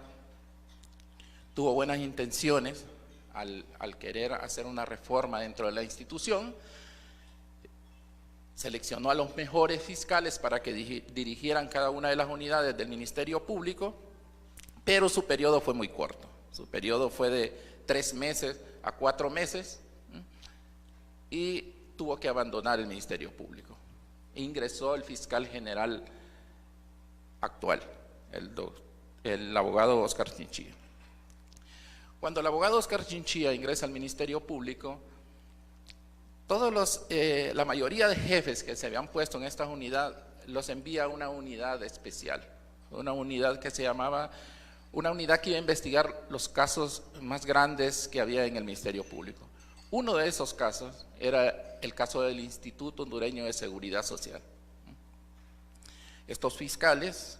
tuvo buenas intenciones al querer hacer una reforma dentro de la institución. Seleccionó a los mejores fiscales para que dirigieran cada una de las unidades del Ministerio Público, pero su periodo fue muy corto. Su periodo fue de 3 meses a 4 meses y tuvo que abandonar el Ministerio Público. Ingresó el fiscal general actual, el abogado Oscar Chinchilla. Cuando el abogado Oscar Chinchilla ingresa al Ministerio Público, la mayoría de jefes que se habían puesto en esta unidad los envía a una unidad especial, una unidad que se llamaba, una unidad que iba a investigar los casos más grandes que había en el Ministerio Público. Uno de esos casos era el caso del Instituto Hondureño de Seguridad Social. Estos fiscales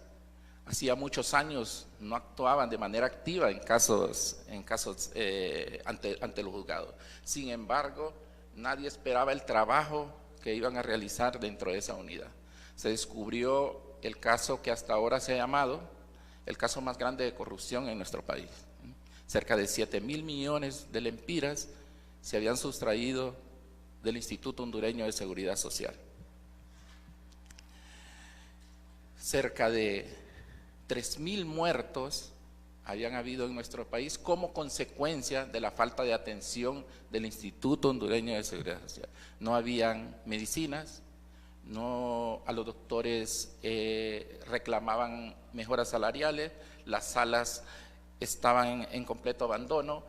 hacía muchos años no actuaban de manera activa en casos ante los juzgados. Sin embargo, nadie esperaba el trabajo que iban a realizar dentro de esa unidad. Se descubrió el caso que hasta ahora se ha llamado el caso más grande de corrupción en nuestro país. Cerca de 7.000 millones de lempiras se habían sustraído del Instituto Hondureño de Seguridad Social. Cerca de 3.000 muertos habían habido en nuestro país como consecuencia de la falta de atención del Instituto Hondureño de Seguridad Social. No habían medicinas, a los doctores reclamaban mejoras salariales, las salas estaban en completo abandono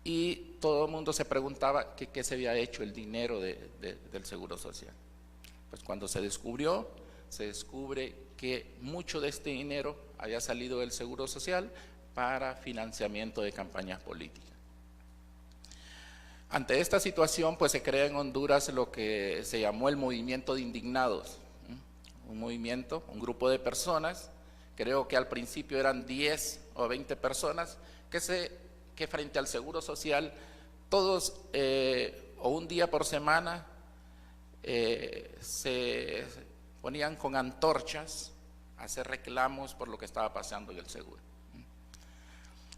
y todo el mundo se preguntaba qué se había hecho el dinero del Seguro Social. Pues cuando se descubre que mucho de este dinero había salido del Seguro Social para financiamiento de campañas políticas. Ante esta situación, pues se crea en Honduras lo que se llamó el Movimiento de Indignados, un grupo de personas, creo que al principio eran 10 o 20 personas, que frente al Seguro Social, todos o un día por semana se ponían con antorchas a hacer reclamos por lo que estaba pasando en el seguro.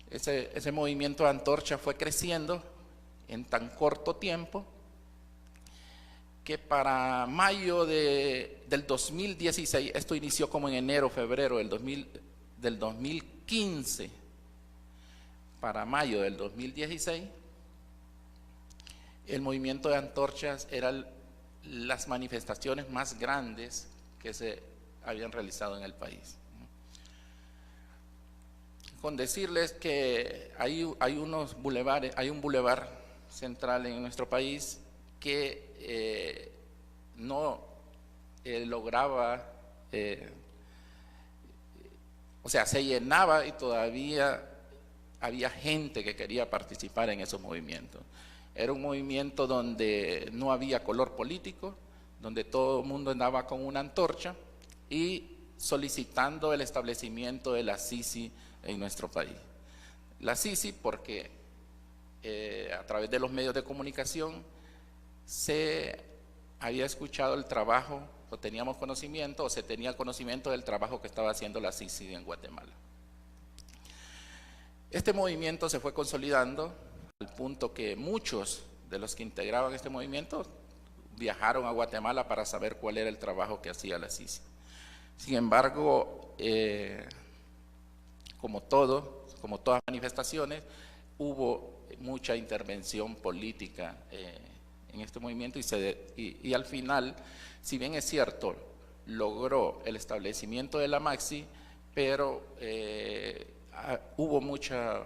Ese movimiento de antorcha fue creciendo en tan corto tiempo que para mayo del 2016, esto inició como en enero, febrero del 2015, para mayo del 2016, el movimiento de antorchas eran las manifestaciones más grandes que se habían realizado en el país. Con decirles que hay unos bulevares, hay un bulevar central en nuestro país que no lograba, o sea, se llenaba y todavía había gente que quería participar en esos movimientos. Era un movimiento donde no había color político, donde todo el mundo andaba con una antorcha y solicitando el establecimiento de la CICI en nuestro país. La CICI porque a través de los medios de comunicación se había escuchado el trabajo, o teníamos conocimiento, o se tenía conocimiento del trabajo que estaba haciendo la CICI en Guatemala. Este movimiento se fue consolidando al punto que muchos de los que integraban este movimiento viajaron a Guatemala para saber cuál era el trabajo que hacía la CICI. Sin embargo, como todas manifestaciones, hubo mucha intervención política en este movimiento y al final, si bien es cierto, logró el establecimiento de la Maxi, pero hubo mucha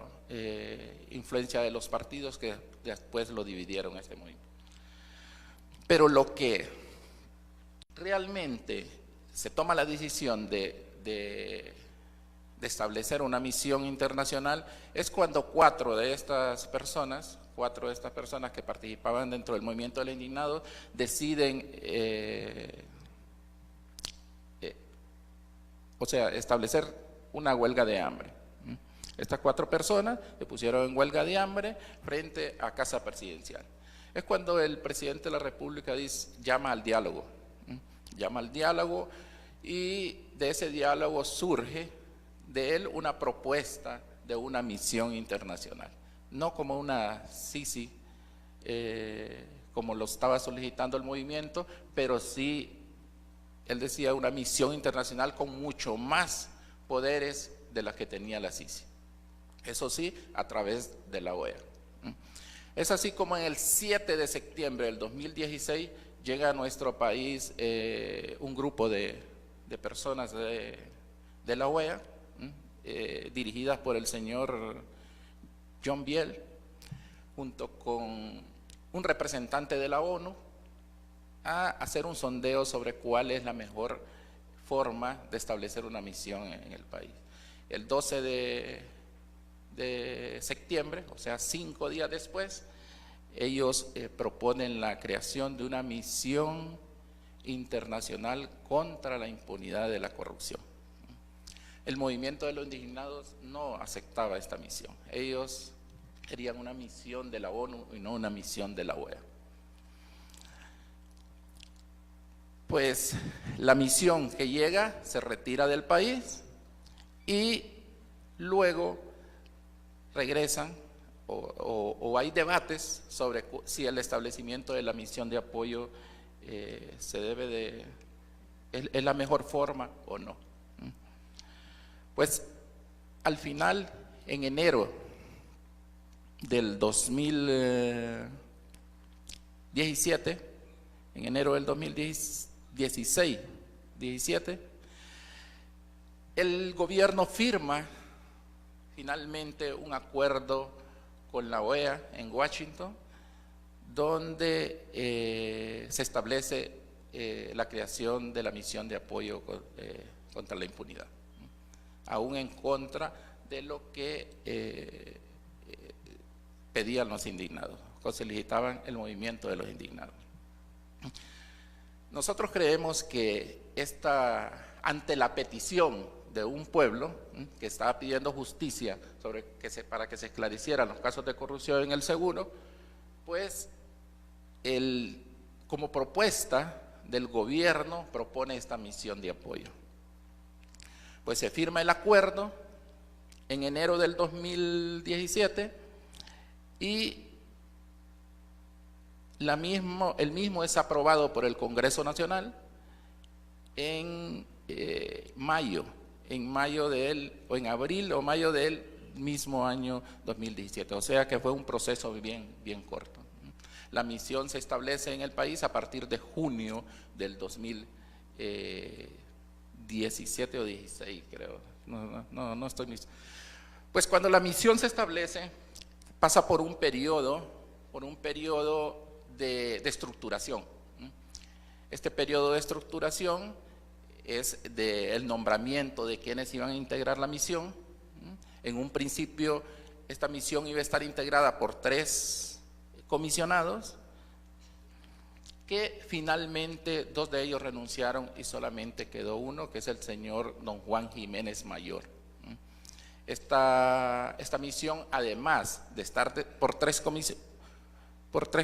influencia de los partidos que después lo dividieron este movimiento. Pero lo que realmente se toma la decisión de de establecer una misión internacional es cuando cuatro de estas personas que participaban dentro del movimiento de los indignados deciden establecer una huelga de hambre. Estas 4 personas se pusieron en huelga de hambre frente a Casa Presidencial. Es cuando el presidente de la República llama al diálogo. Llama al diálogo y de ese diálogo surge de él una propuesta de una misión internacional. No como una Sisi, como lo estaba solicitando el movimiento, pero sí, él decía una misión internacional con mucho más poderes de las que tenía la Sisi. Eso sí, a través de la OEA. Es así como en el 7 de septiembre del 2016 llega a nuestro país un grupo de personas de la OEA, dirigidas por el señor John Biel, junto con un representante de la ONU, a hacer un sondeo sobre cuál es la mejor forma de establecer una misión en el país. El 12 de septiembre, o sea 5 días después, ellos proponen la creación de una misión internacional contra la impunidad de la corrupción. El movimiento de los indignados no aceptaba esta misión. Ellos querían una misión de la ONU y no una misión de la OEA. Pues la misión que llega se retira del país y luego regresan o hay debates sobre si el establecimiento de la misión de apoyo es la mejor forma o no. Pues al final, en enero del 2017, en enero del 2017, el gobierno firma finalmente un acuerdo con la OEA en Washington, donde se establece la creación de la misión de apoyo contra la impunidad, aún en contra de lo que pedían los indignados, o solicitaban el movimiento de los indignados. Nosotros creemos que ante la petición de un pueblo que estaba pidiendo justicia para que se esclarecieran los casos de corrupción en el seguro, pues como propuesta del gobierno propone esta misión de apoyo. Pues se firma el acuerdo en enero del 2017 y el mismo es aprobado por el Congreso Nacional en abril o mayo del mismo año 2017, o sea que fue un proceso bien corto. La misión se establece en el país a partir de junio del 2017 o 16, creo, no estoy listo. Pues cuando la misión se establece, pasa por un periodo de estructuración. Este periodo de estructuración es del nombramiento de quienes iban a integrar la misión. En un principio, esta misión iba a estar integrada por 3 comisionados, que finalmente 2 de ellos renunciaron y solamente quedó uno, que es el señor don Juan Jiménez Mayor. Esta misión, además de estar por tres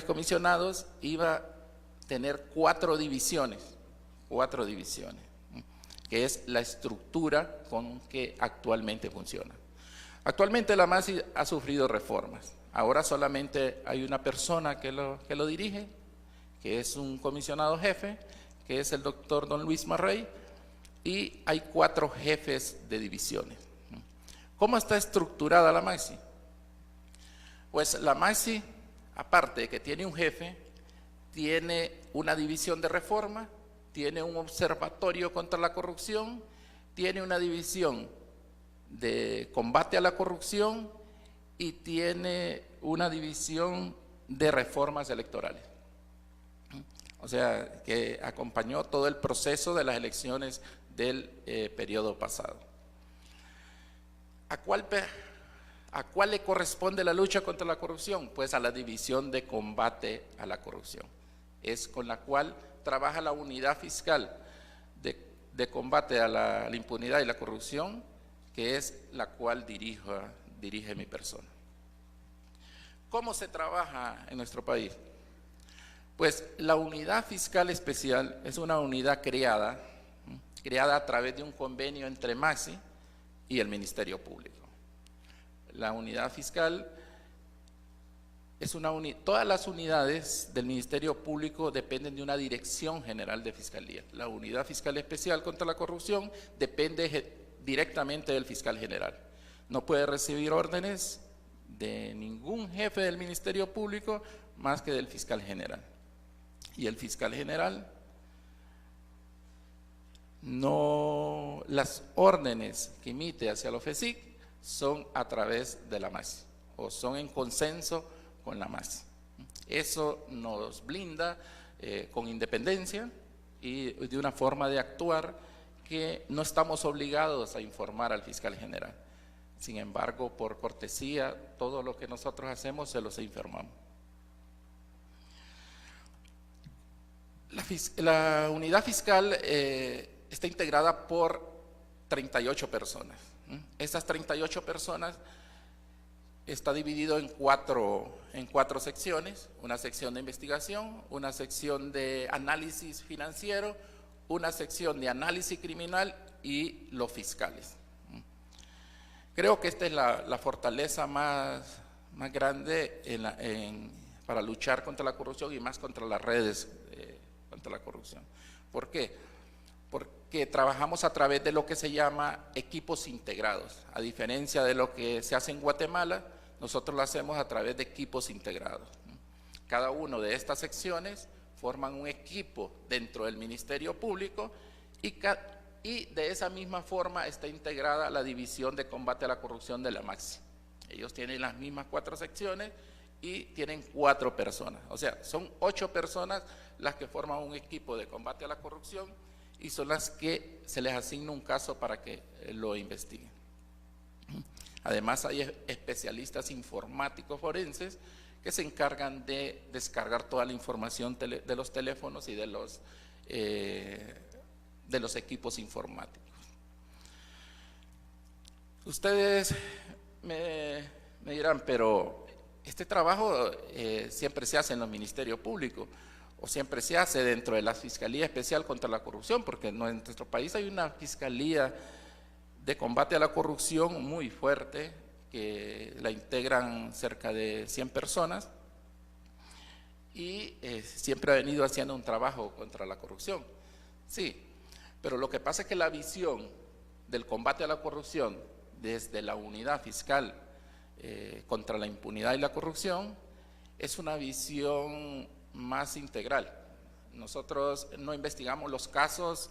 comisionados, iba a tener 4 divisiones, que es la estructura con que actualmente funciona. Actualmente la MASI ha sufrido reformas. Ahora solamente hay una persona que lo dirige, que es un comisionado jefe, que es el doctor don Luis Marrey, y hay 4 jefes de divisiones. ¿Cómo está estructurada la MASI? Pues la MASI, aparte de que tiene un jefe, tiene una división de reforma, tiene un observatorio contra la corrupción, tiene una división de combate a la corrupción y tiene una división de reformas electorales. O sea, que acompañó todo el proceso de las elecciones del periodo pasado. ¿A cuál le corresponde la lucha contra la corrupción? Pues a la División de Combate a la Corrupción. Es con la cual trabaja la unidad fiscal de combate a la impunidad y la corrupción, que es la cual dirige mi persona. ¿Cómo se trabaja en nuestro país? Pues la unidad fiscal especial es una unidad creada a través de un convenio entre MAXI y el Ministerio Público. La unidad fiscal es todas las unidades del Ministerio Público dependen de una Dirección General de Fiscalía. La Unidad Fiscal Especial contra la Corrupción depende directamente del fiscal general. No puede recibir órdenes de ningún jefe del Ministerio Público más que del fiscal general. Y el fiscal general las órdenes que emite hacia la OFECIC son a través de la MAXI o son en consenso con la MAXI. Eso nos blinda con independencia y de una forma de actuar que no estamos obligados a informar al fiscal general. Sin embargo, por cortesía, todo lo que nosotros hacemos se los informamos. La unidad fiscal está integrada por 38 personas. Estas 38 personas está dividido en cuatro secciones: una sección de investigación, una sección de análisis financiero, una sección de análisis criminal y los fiscales. Creo que esta es la fortaleza más grande para luchar contra la corrupción y más contra las redes contra la corrupción. ¿Por qué? Porque trabajamos a través de lo que se llama equipos integrados. A diferencia de lo que se hace en Guatemala, nosotros lo hacemos a través de equipos integrados. Cada una de estas secciones forman un equipo dentro del Ministerio Público y de esa misma forma está integrada la División de Combate a la Corrupción de la MAXI. Ellos tienen las mismas 4 secciones y tienen 4 personas. O sea, son 8 personas las que forman un equipo de combate a la corrupción y son las que se les asigna un caso para que lo investiguen. Además, hay especialistas informáticos forenses que se encargan de descargar toda la información de los teléfonos y de los equipos informáticos. Ustedes me dirán, pero este trabajo siempre se hace en los ministerios públicos o siempre se hace dentro de la Fiscalía Especial contra la Corrupción, porque en nuestro país hay una Fiscalía de Combate a la Corrupción muy fuerte, que la integran cerca de 100 personas y siempre ha venido haciendo un trabajo contra la corrupción. Sí, pero lo que pasa es que la visión del combate a la corrupción desde la unidad fiscal contra la impunidad y la corrupción es una visión más integral. Nosotros no investigamos los casos,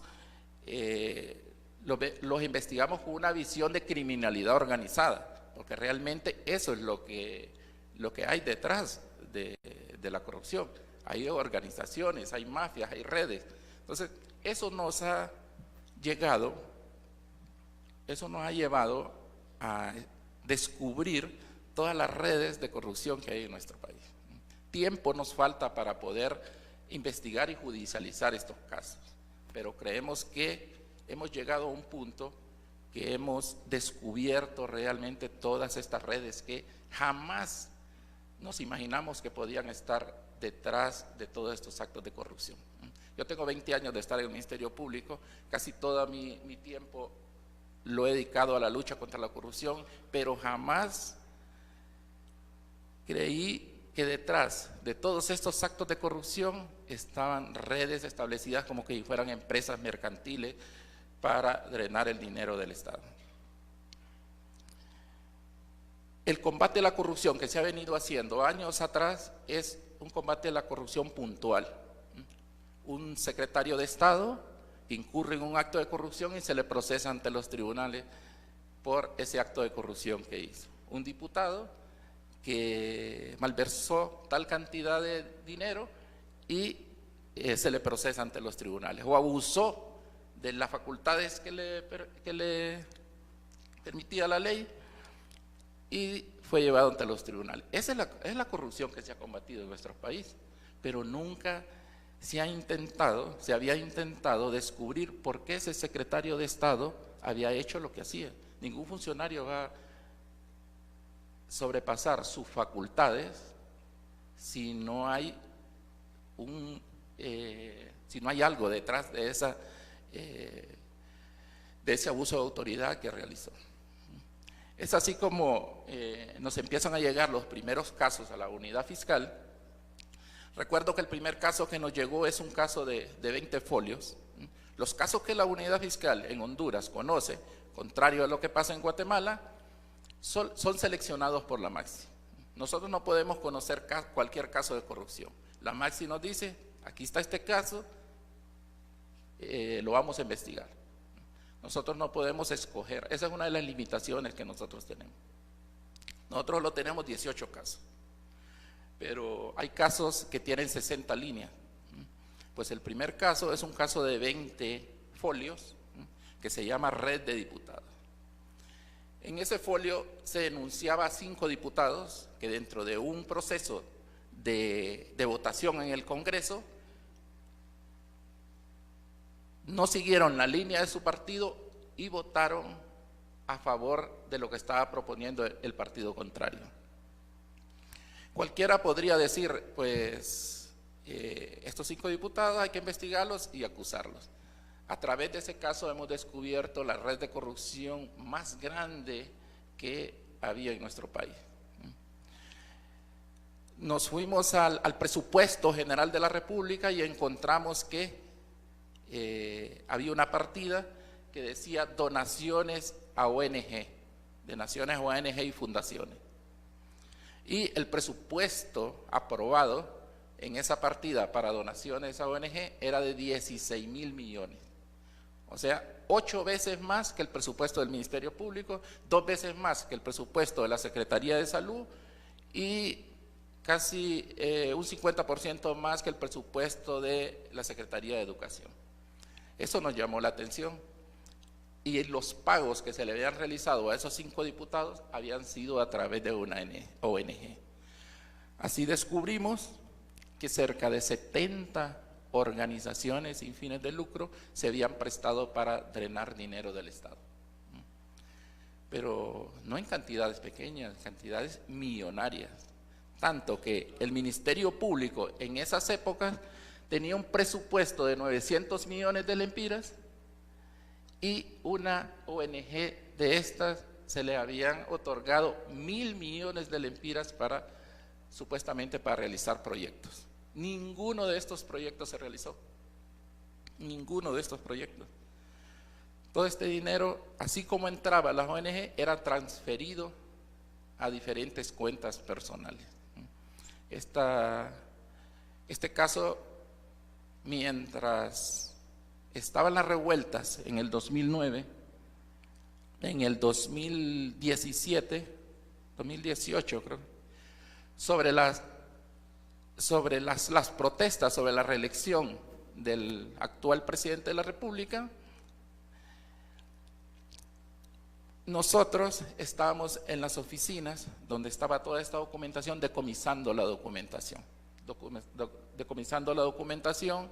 los investigamos con una visión de criminalidad organizada, porque realmente eso es lo que hay detrás de la corrupción. Hay organizaciones, hay mafias, hay redes. Entonces, eso nos ha llevado a descubrir todas las redes de corrupción que hay en nuestro país. Tiempo nos falta para poder investigar y judicializar estos casos, pero creemos que hemos llegado a un punto que hemos descubierto realmente todas estas redes que jamás nos imaginamos que podían estar detrás de todos estos actos de corrupción. Yo tengo 20 años de estar en el Ministerio Público, casi todo mi tiempo lo he dedicado a la lucha contra la corrupción, pero jamás creí que detrás de todos estos actos de corrupción estaban redes establecidas como que fueran empresas mercantiles para drenar el dinero del Estado. El combate a la corrupción que se ha venido haciendo años atrás es un combate a la corrupción puntual. Un secretario de Estado que incurre en un acto de corrupción y se le procesa ante los tribunales por ese acto de corrupción que hizo. Un diputado que malversó tal cantidad de dinero y se le procesa ante los tribunales, o abusó de las facultades que le permitía la ley y fue llevado ante los tribunales. Esa es la corrupción que se ha combatido en nuestro país, pero nunca se había intentado descubrir por qué ese secretario de Estado había hecho lo que hacía. Ningún funcionario va a sobrepasar sus facultades si no hay algo detrás de ese abuso de autoridad que realizó. Es así como nos empiezan a llegar los primeros casos a la unidad fiscal. Recuerdo que el primer caso que nos llegó es un caso de 20 folios. Los casos que la unidad fiscal en Honduras conoce, contrario a lo que pasa en Guatemala, son seleccionados por la Maxi. Nosotros no podemos conocer cualquier caso de corrupción. La Maxi nos dice, aquí está este caso, lo vamos a investigar. Nosotros no podemos escoger, esa es una de las limitaciones que nosotros tenemos. Nosotros lo tenemos 18 casos, pero hay casos que tienen 60 líneas. Pues el primer caso es un caso de 20 folios que se llama Red de Diputados. En ese folio se denunciaba a 5 diputados que dentro de un proceso de votación en el Congreso no siguieron la línea de su partido y votaron a favor de lo que estaba proponiendo el partido contrario. Cualquiera podría decir, pues, estos 5 diputados hay que investigarlos y acusarlos. A través de ese caso hemos descubierto la red de corrupción más grande que había en nuestro país. Nos fuimos al presupuesto general de la República y encontramos que había una partida que decía donaciones a ONG, donaciones a ONG y fundaciones. Y el presupuesto aprobado en esa partida para donaciones a ONG era de 16,000 millones. O sea, 8 veces más que el presupuesto del Ministerio Público, 2 veces más que el presupuesto de la Secretaría de Salud y casi un 50% más que el presupuesto de la Secretaría de Educación. Eso nos llamó la atención y los pagos que se le habían realizado a esos 5 diputados habían sido a través de una ONG. Así descubrimos que cerca de 70 organizaciones sin fines de lucro se habían prestado para drenar dinero del Estado. Pero no en cantidades pequeñas, en cantidades millonarias. Tanto que el Ministerio Público en esas épocas tenía un presupuesto de 900 millones de lempiras y una ONG de estas se le habían otorgado 1,000 millones de lempiras supuestamente para realizar proyectos. Ninguno de estos proyectos se realizó. Ninguno de estos proyectos. Todo este dinero, así como entraba a las ONG, era transferido a diferentes cuentas personales. Este caso, mientras estaban las revueltas en el 2009, en el 2018 creo, sobre las protestas sobre la reelección del actual presidente de la República, nosotros estábamos en las oficinas donde estaba toda esta documentación, decomisando la documentación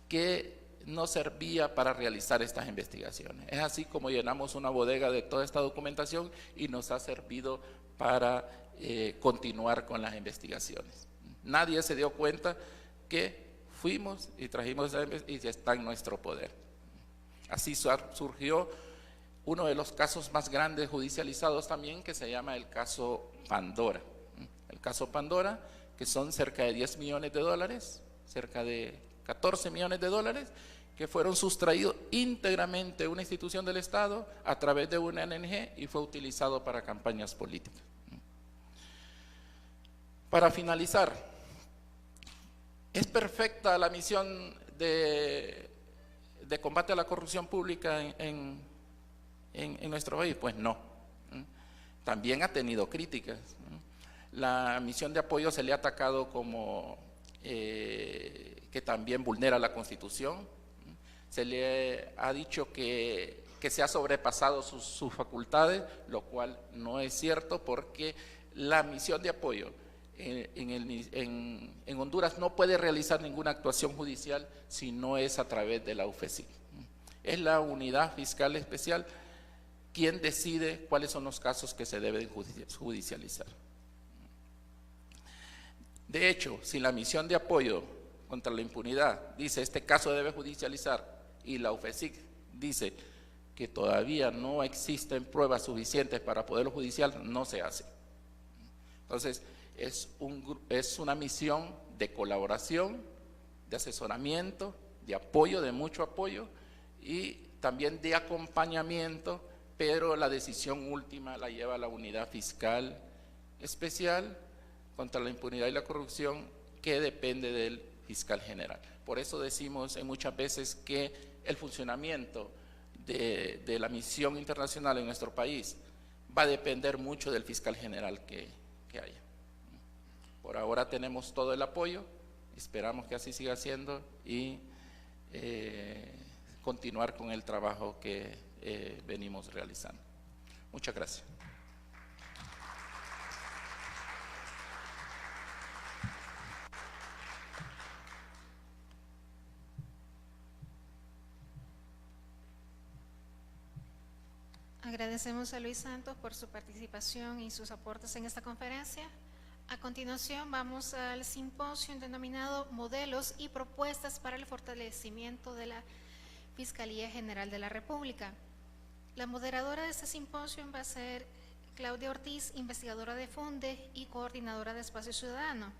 que no servía para realizar estas investigaciones. Es así como llenamos una bodega de toda esta documentación y nos ha servido para continuar con las investigaciones. Nadie se dio cuenta que fuimos y trajimos y está en nuestro poder. Así surgió uno de los casos más grandes judicializados también, que se llama el caso Pandora. El caso Pandora, que son cerca de 10 millones de dólares, cerca de 14 millones de dólares, que fueron sustraídos íntegramente de una institución del Estado a través de una ONG y fue utilizado para campañas políticas. Para finalizar, ¿es perfecta la misión de combate a la corrupción pública en nuestro país? Pues no. También ha tenido críticas. La misión de apoyo se le ha atacado como que también vulnera la Constitución. se le ha dicho que se ha sobrepasado sus facultades, lo cual no es cierto, porque la misión de apoyo en Honduras no puede realizar ninguna actuación judicial si no es a través de la UFESIC. Es la unidad fiscal especial quien decide cuáles son los casos que se deben judicializar. De hecho, si la misión de apoyo contra la impunidad dice este caso debe judicializar y la UFESIC dice que todavía no existen pruebas suficientes para poderlo judicial, no se hace. Entonces, es una misión de colaboración, de asesoramiento, de apoyo, de mucho apoyo y también de acompañamiento, pero la decisión última la lleva la unidad fiscal especial contra la impunidad y la corrupción, que depende del fiscal general. Por eso decimos muchas veces que el funcionamiento de la misión internacional en nuestro país va a depender mucho del fiscal general que haya. Por ahora tenemos todo el apoyo, esperamos que así siga siendo y continuar con el trabajo que venimos realizando. Muchas gracias. Agradecemos a Luis Santos por su participación y sus aportes en esta conferencia. A continuación vamos al simposio denominado Modelos y Propuestas para el Fortalecimiento de la Fiscalía General de la República. La moderadora de este simposio va a ser Claudia Ortiz, investigadora de FUNDE y coordinadora de Espacio Ciudadano.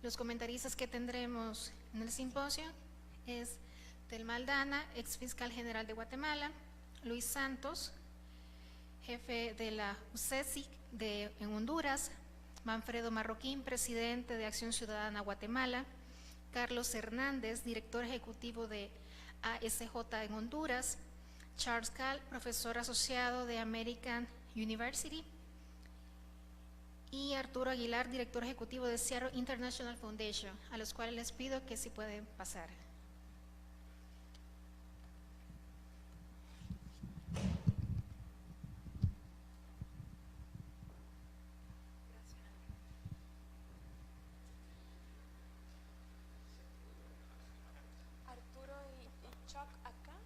Los comentaristas que tendremos en el simposio es Telma Aldana, ex fiscal general de Guatemala; Luis Santos, jefe de la UCESIC en Honduras; Manfredo Marroquín, presidente de Acción Ciudadana Guatemala; Carlos Hernández, director ejecutivo de ASJ en Honduras; Charles Kahl, profesor asociado de American University; y Arturo Aguilar, director ejecutivo de Seattle International Foundation, a los cuales les pido que si pueden pasar. Arturo y Chuck acá.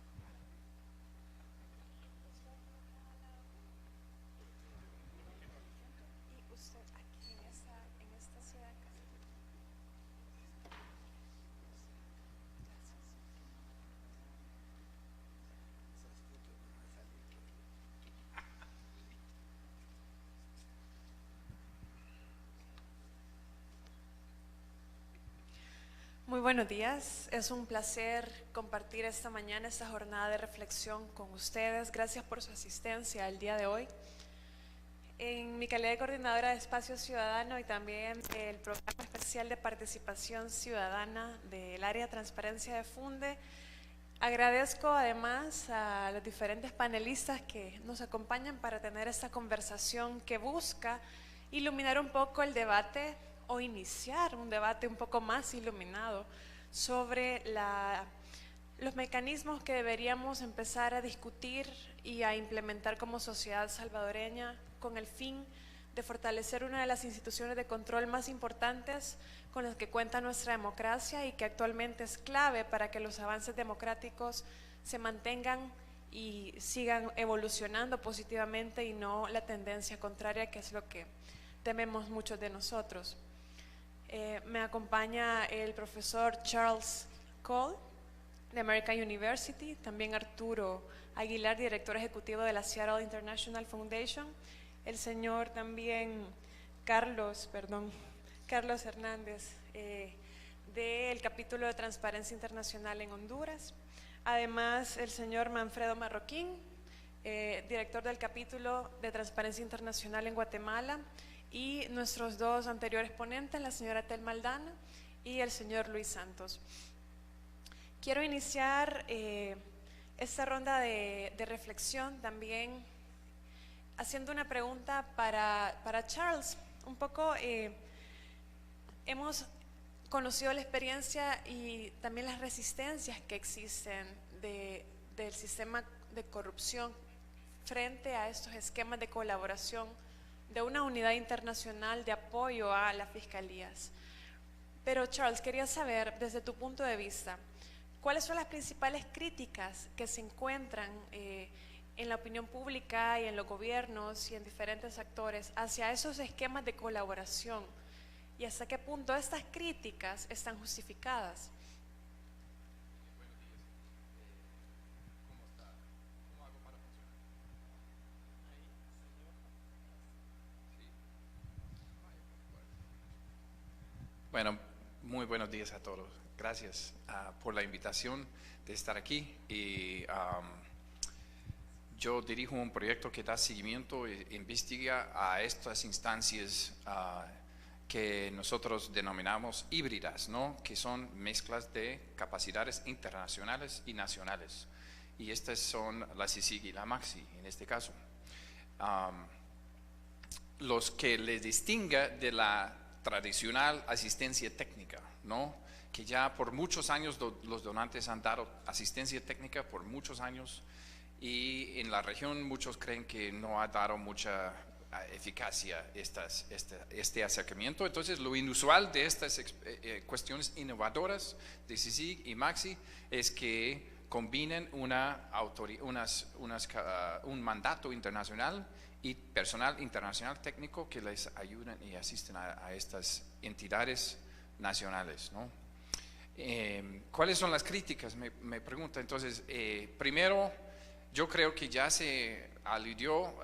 Y usted aquí en esta silla acá. Muy buenos días, es un placer compartir esta mañana, esta jornada de reflexión con ustedes. Gracias por su asistencia el día de hoy. En mi calidad de coordinadora de Espacio Ciudadano y también el Programa Especial de Participación Ciudadana del Área de Transparencia de FUNDE, agradezco además a los diferentes panelistas que nos acompañan para tener esta conversación que busca iluminar un poco el debate o iniciar un debate un poco más iluminado sobre los mecanismos que deberíamos empezar a discutir y a implementar como sociedad salvadoreña con el fin de fortalecer una de las instituciones de control más importantes con las que cuenta nuestra democracia y que actualmente es clave para que los avances democráticos se mantengan y sigan evolucionando positivamente y no la tendencia contraria, que es lo que tememos muchos de nosotros. Me acompaña el profesor Charles Kahl de American University, también Arturo Aguilar, director ejecutivo de la Seattle International Foundation, el señor también Carlos Hernández del capítulo de Transparencia Internacional en Honduras, además el señor Manfredo Marroquín, director del capítulo de Transparencia Internacional en Guatemala, y nuestros dos anteriores ponentes, la señora Telma Aldana y el señor Luis Santos. Quiero iniciar esta ronda de reflexión también haciendo una pregunta para Charles. Un poco hemos conocido la experiencia y también las resistencias que existen del sistema de corrupción frente a estos esquemas de colaboración de una unidad internacional de apoyo a las fiscalías. Pero Charles, quería saber, desde tu punto de vista, ¿cuáles son las principales críticas que se encuentran en la opinión pública y en los gobiernos y en diferentes actores hacia esos esquemas de colaboración? ¿Y hasta qué punto estas críticas están justificadas? Bueno, muy buenos días a todos. Gracias por la invitación de estar aquí. Y yo dirijo un proyecto que da seguimiento e investiga a estas instancias que nosotros denominamos híbridas, ¿no? Que son mezclas de capacidades internacionales y nacionales. Y estas son la CICIG y la MAXI en este caso. Los que les distinga de la tradicional asistencia técnica, ¿no? Que ya por muchos años los donantes han dado asistencia técnica por muchos años, y en la región muchos creen que no ha dado mucha eficacia este acercamiento. Entonces, lo inusual de estas cuestiones innovadoras de CICIG y MAXI es que combinen un mandato internacional y personal internacional técnico que les ayudan y asisten a estas entidades nacionales, ¿no? ¿Cuáles son las críticas? Me pregunta. Entonces, primero, yo creo que ya se aludió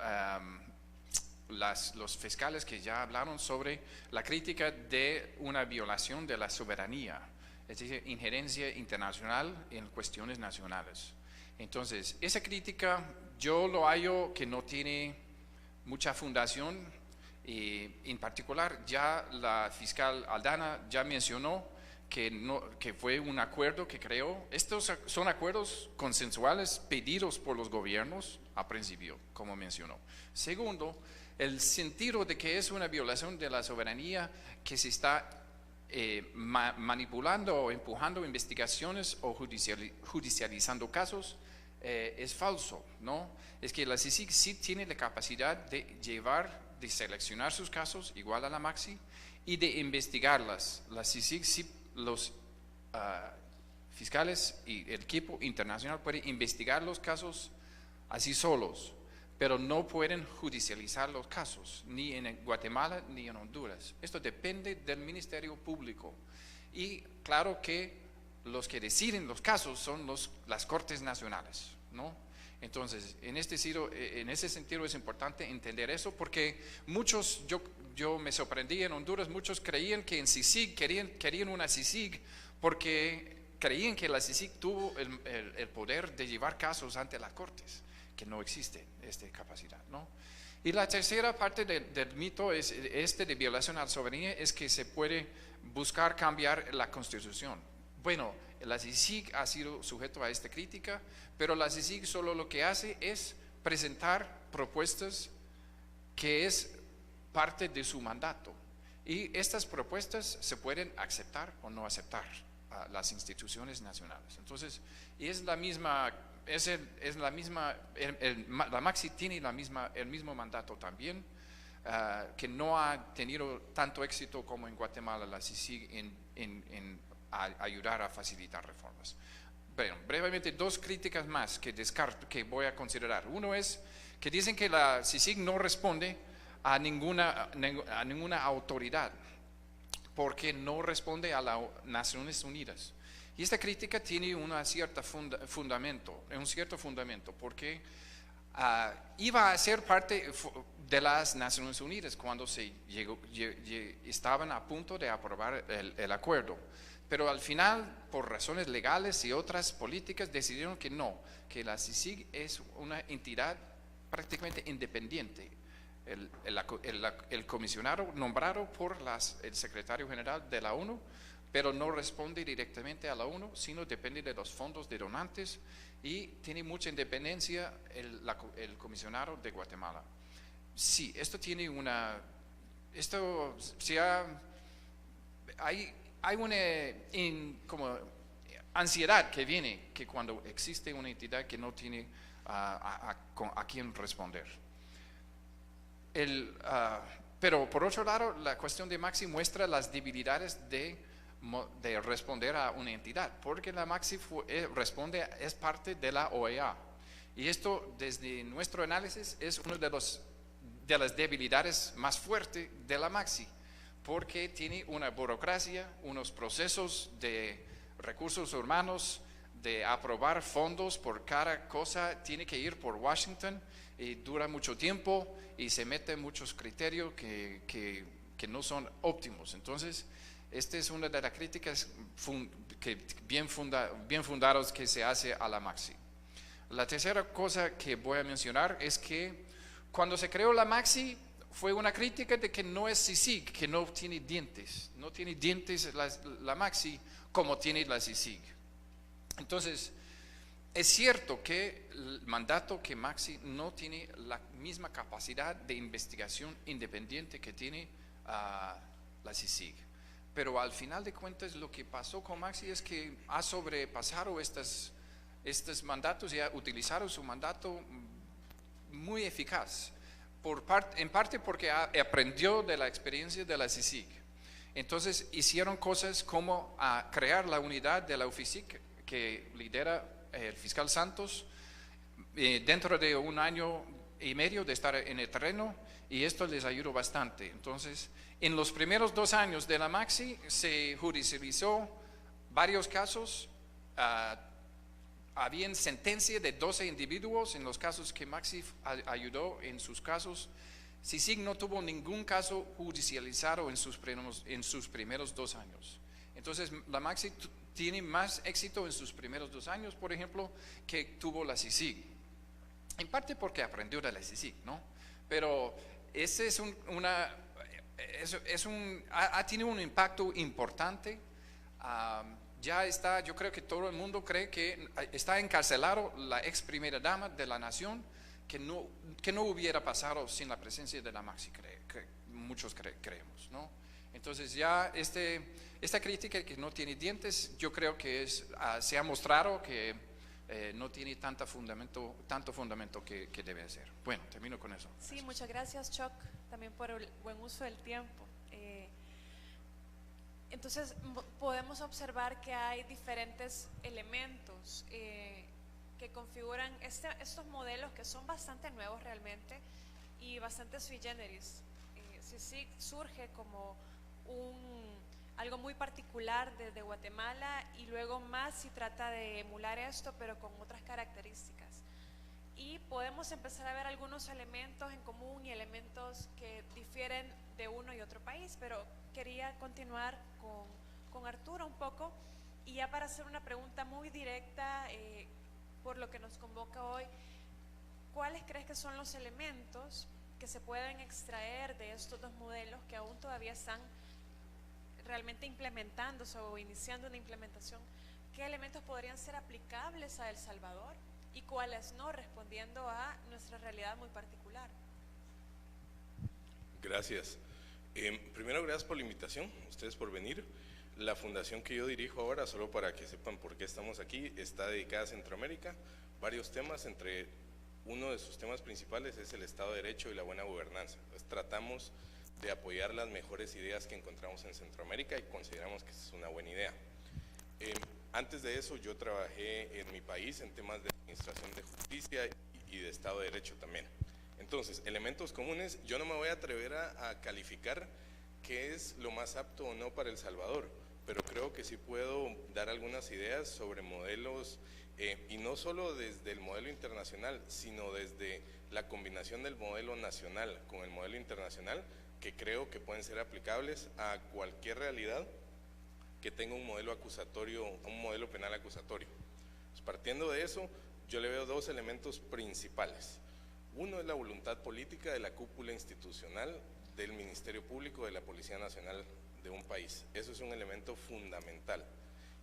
los fiscales que ya hablaron sobre la crítica de una violación de la soberanía, es decir, injerencia internacional en cuestiones nacionales. Entonces, esa crítica yo lo hallo que no tiene mucha fundación, y en particular ya la fiscal Aldana ya mencionó que fue un acuerdo que creó. Estos son acuerdos consensuales pedidos por los gobiernos a principio, como mencionó. Segundo, el sentido de que es una violación de la soberanía que se está manipulando o empujando investigaciones o judicializando casos es falso, ¿no? Es que la CICIG sí tiene la capacidad de seleccionar sus casos, igual a la MAXI, y de investigarlas. La CICIG sí, los fiscales y el equipo internacional pueden investigar los casos así solos, pero no pueden judicializar los casos, ni en Guatemala ni en Honduras. Esto depende del Ministerio Público. Y claro que los que deciden los casos son las Cortes Nacionales, ¿no? Entonces, en ese sentido es importante entender eso, porque muchos, yo me sorprendí en Honduras, muchos creían que en CICIG querían una CICIG porque creían que la CICIG tuvo el poder de llevar casos ante las Cortes, que no existe esta capacidad, ¿no? Y la tercera parte del mito es de violación a la soberanía, es que se puede buscar cambiar la Constitución. Bueno, la CICIG ha sido sujeto a esta crítica, pero la CICIG solo lo que hace es presentar propuestas que es parte de su mandato. Y estas propuestas se pueden aceptar o no aceptar a las instituciones nacionales. Entonces, la MAXI tiene el mismo mandato también, que no ha tenido tanto éxito como en Guatemala la CICIG en ayudar a facilitar reformas. Bueno, brevemente, dos críticas más que descarto, que voy a considerar. Uno es que dicen que la CICIG no responde a ninguna autoridad, porque no responde a las Naciones Unidas. Y esta crítica tiene un cierto fundamento, porque iba a ser parte de las Naciones Unidas cuando estaban a punto de aprobar el acuerdo. Pero al final, por razones legales y otras políticas, decidieron que no, que la CICIG es una entidad prácticamente independiente. El comisionado nombrado por el secretario general de la ONU, pero no responde directamente a la ONU, sino depende de los fondos de donantes, y tiene mucha independencia el comisionado de Guatemala. Sí, esto tiene ansiedad que viene que cuando existe una entidad que no tiene a quién responder. Pero por otro lado, la cuestión de Maxi muestra las debilidades de responder a una entidad, porque la Maxi es parte de la OEA. Y esto, desde nuestro análisis, es una de las debilidades más fuertes de la Maxi, porque tiene una burocracia, unos procesos de recursos humanos, de aprobar fondos por cada cosa, tiene que ir por Washington y dura mucho tiempo y se meten muchos criterios que no son óptimos. Entonces, esta es una de las críticas bien fundadas que se hace a la Maxi. La tercera cosa que voy a mencionar es que cuando se creó la Maxi fue una crítica de que no es CICIG, que no tiene dientes la Maxi como tiene la CICIG. Entonces, es cierto que el mandato que Maxi no tiene la misma capacidad de investigación independiente que tiene la CICIG. Pero al final de cuentas lo que pasó con Maxi es que ha sobrepasado estos mandatos y ha utilizado su mandato muy eficaz, en parte porque aprendió de la experiencia de la CICIG. Entonces hicieron cosas como crear la unidad de la UFICIC que lidera el fiscal Santos dentro de 1 año y medio de estar en el terreno, y esto les ayudó bastante. Entonces, en los primeros 2 años de la Maxi se judicializó varios casos. Habían sentencia de 12 individuos en los casos que Maxi ayudó en sus casos. CICIG no tuvo ningún caso judicializado en sus primeros 2 años. Entonces, la Maxi tiene más éxito en sus primeros 2 años, por ejemplo, que tuvo la CICIG. En parte porque aprendió de la CICIG, ¿no? Pero ese ha tenido un impacto importante. Ya está, yo creo que todo el mundo cree que está encarcelado la ex primera dama de la nación, que no hubiera pasado sin la presencia de la Maxi, muchos creemos, ¿no? Entonces ya esta crítica que no tiene dientes, yo creo que se ha mostrado que no tiene tanto fundamento que debe ser. Bueno, termino con eso. Sí, muchas gracias, Chuck, también por el buen uso del tiempo. Entonces, podemos observar que hay diferentes elementos que configuran estos modelos que son bastante nuevos realmente y bastante sui generis. CICIG surge como algo muy particular desde Guatemala, y luego Maxi trata de emular esto pero con otras características, y podemos empezar a ver algunos elementos en común y elementos que difieren de uno y otro país. Pero quería continuar con Arturo un poco, y ya para hacer una pregunta muy directa por lo que nos convoca hoy, ¿cuáles crees que son los elementos que se pueden extraer de estos 2 modelos que aún todavía están realmente implementándose o iniciando una implementación? ¿Qué elementos podrían ser aplicables a El Salvador y cuáles no, respondiendo a nuestra realidad muy particular? Gracias. Primero, gracias por la invitación, ustedes por venir. La fundación que yo dirijo ahora, solo para que sepan por qué estamos aquí, está dedicada a Centroamérica, varios temas, entre uno de sus temas principales es el Estado de Derecho y la buena gobernanza. Entonces, tratamos de apoyar las mejores ideas que encontramos en Centroamérica y consideramos que esa es una buena idea. Antes de eso, yo trabajé en mi país en temas de administración de justicia y de Estado de Derecho también. Entonces, elementos comunes, yo no me voy a atrever a calificar qué es lo más apto o no para El Salvador, pero creo que sí puedo dar algunas ideas sobre modelos, y no solo desde el modelo internacional, sino desde la combinación del modelo nacional con el modelo internacional, que creo que pueden ser aplicables a cualquier realidad que tenga un modelo acusatorio, un modelo penal acusatorio. Pues partiendo de eso, yo le veo 2 elementos principales. Uno es la voluntad política de la cúpula institucional del Ministerio Público, de la Policía Nacional de un país. Eso es un elemento fundamental.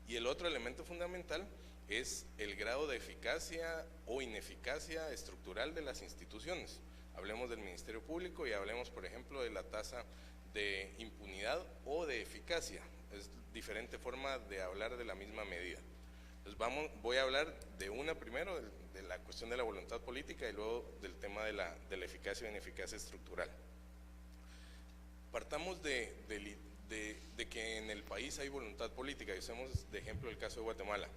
Y el otro elemento fundamental es el grado de eficacia o ineficacia estructural de las instituciones. Hablemos del Ministerio Público y hablemos, por ejemplo, de la tasa de impunidad o de eficacia. Es diferente forma de hablar de la misma medida. Entonces voy a hablar de una primero, de la cuestión de la voluntad política, y luego del tema de la eficacia y ineficacia estructural. Partamos de que en el país hay voluntad política, y usemos de ejemplo el caso de Guatemala.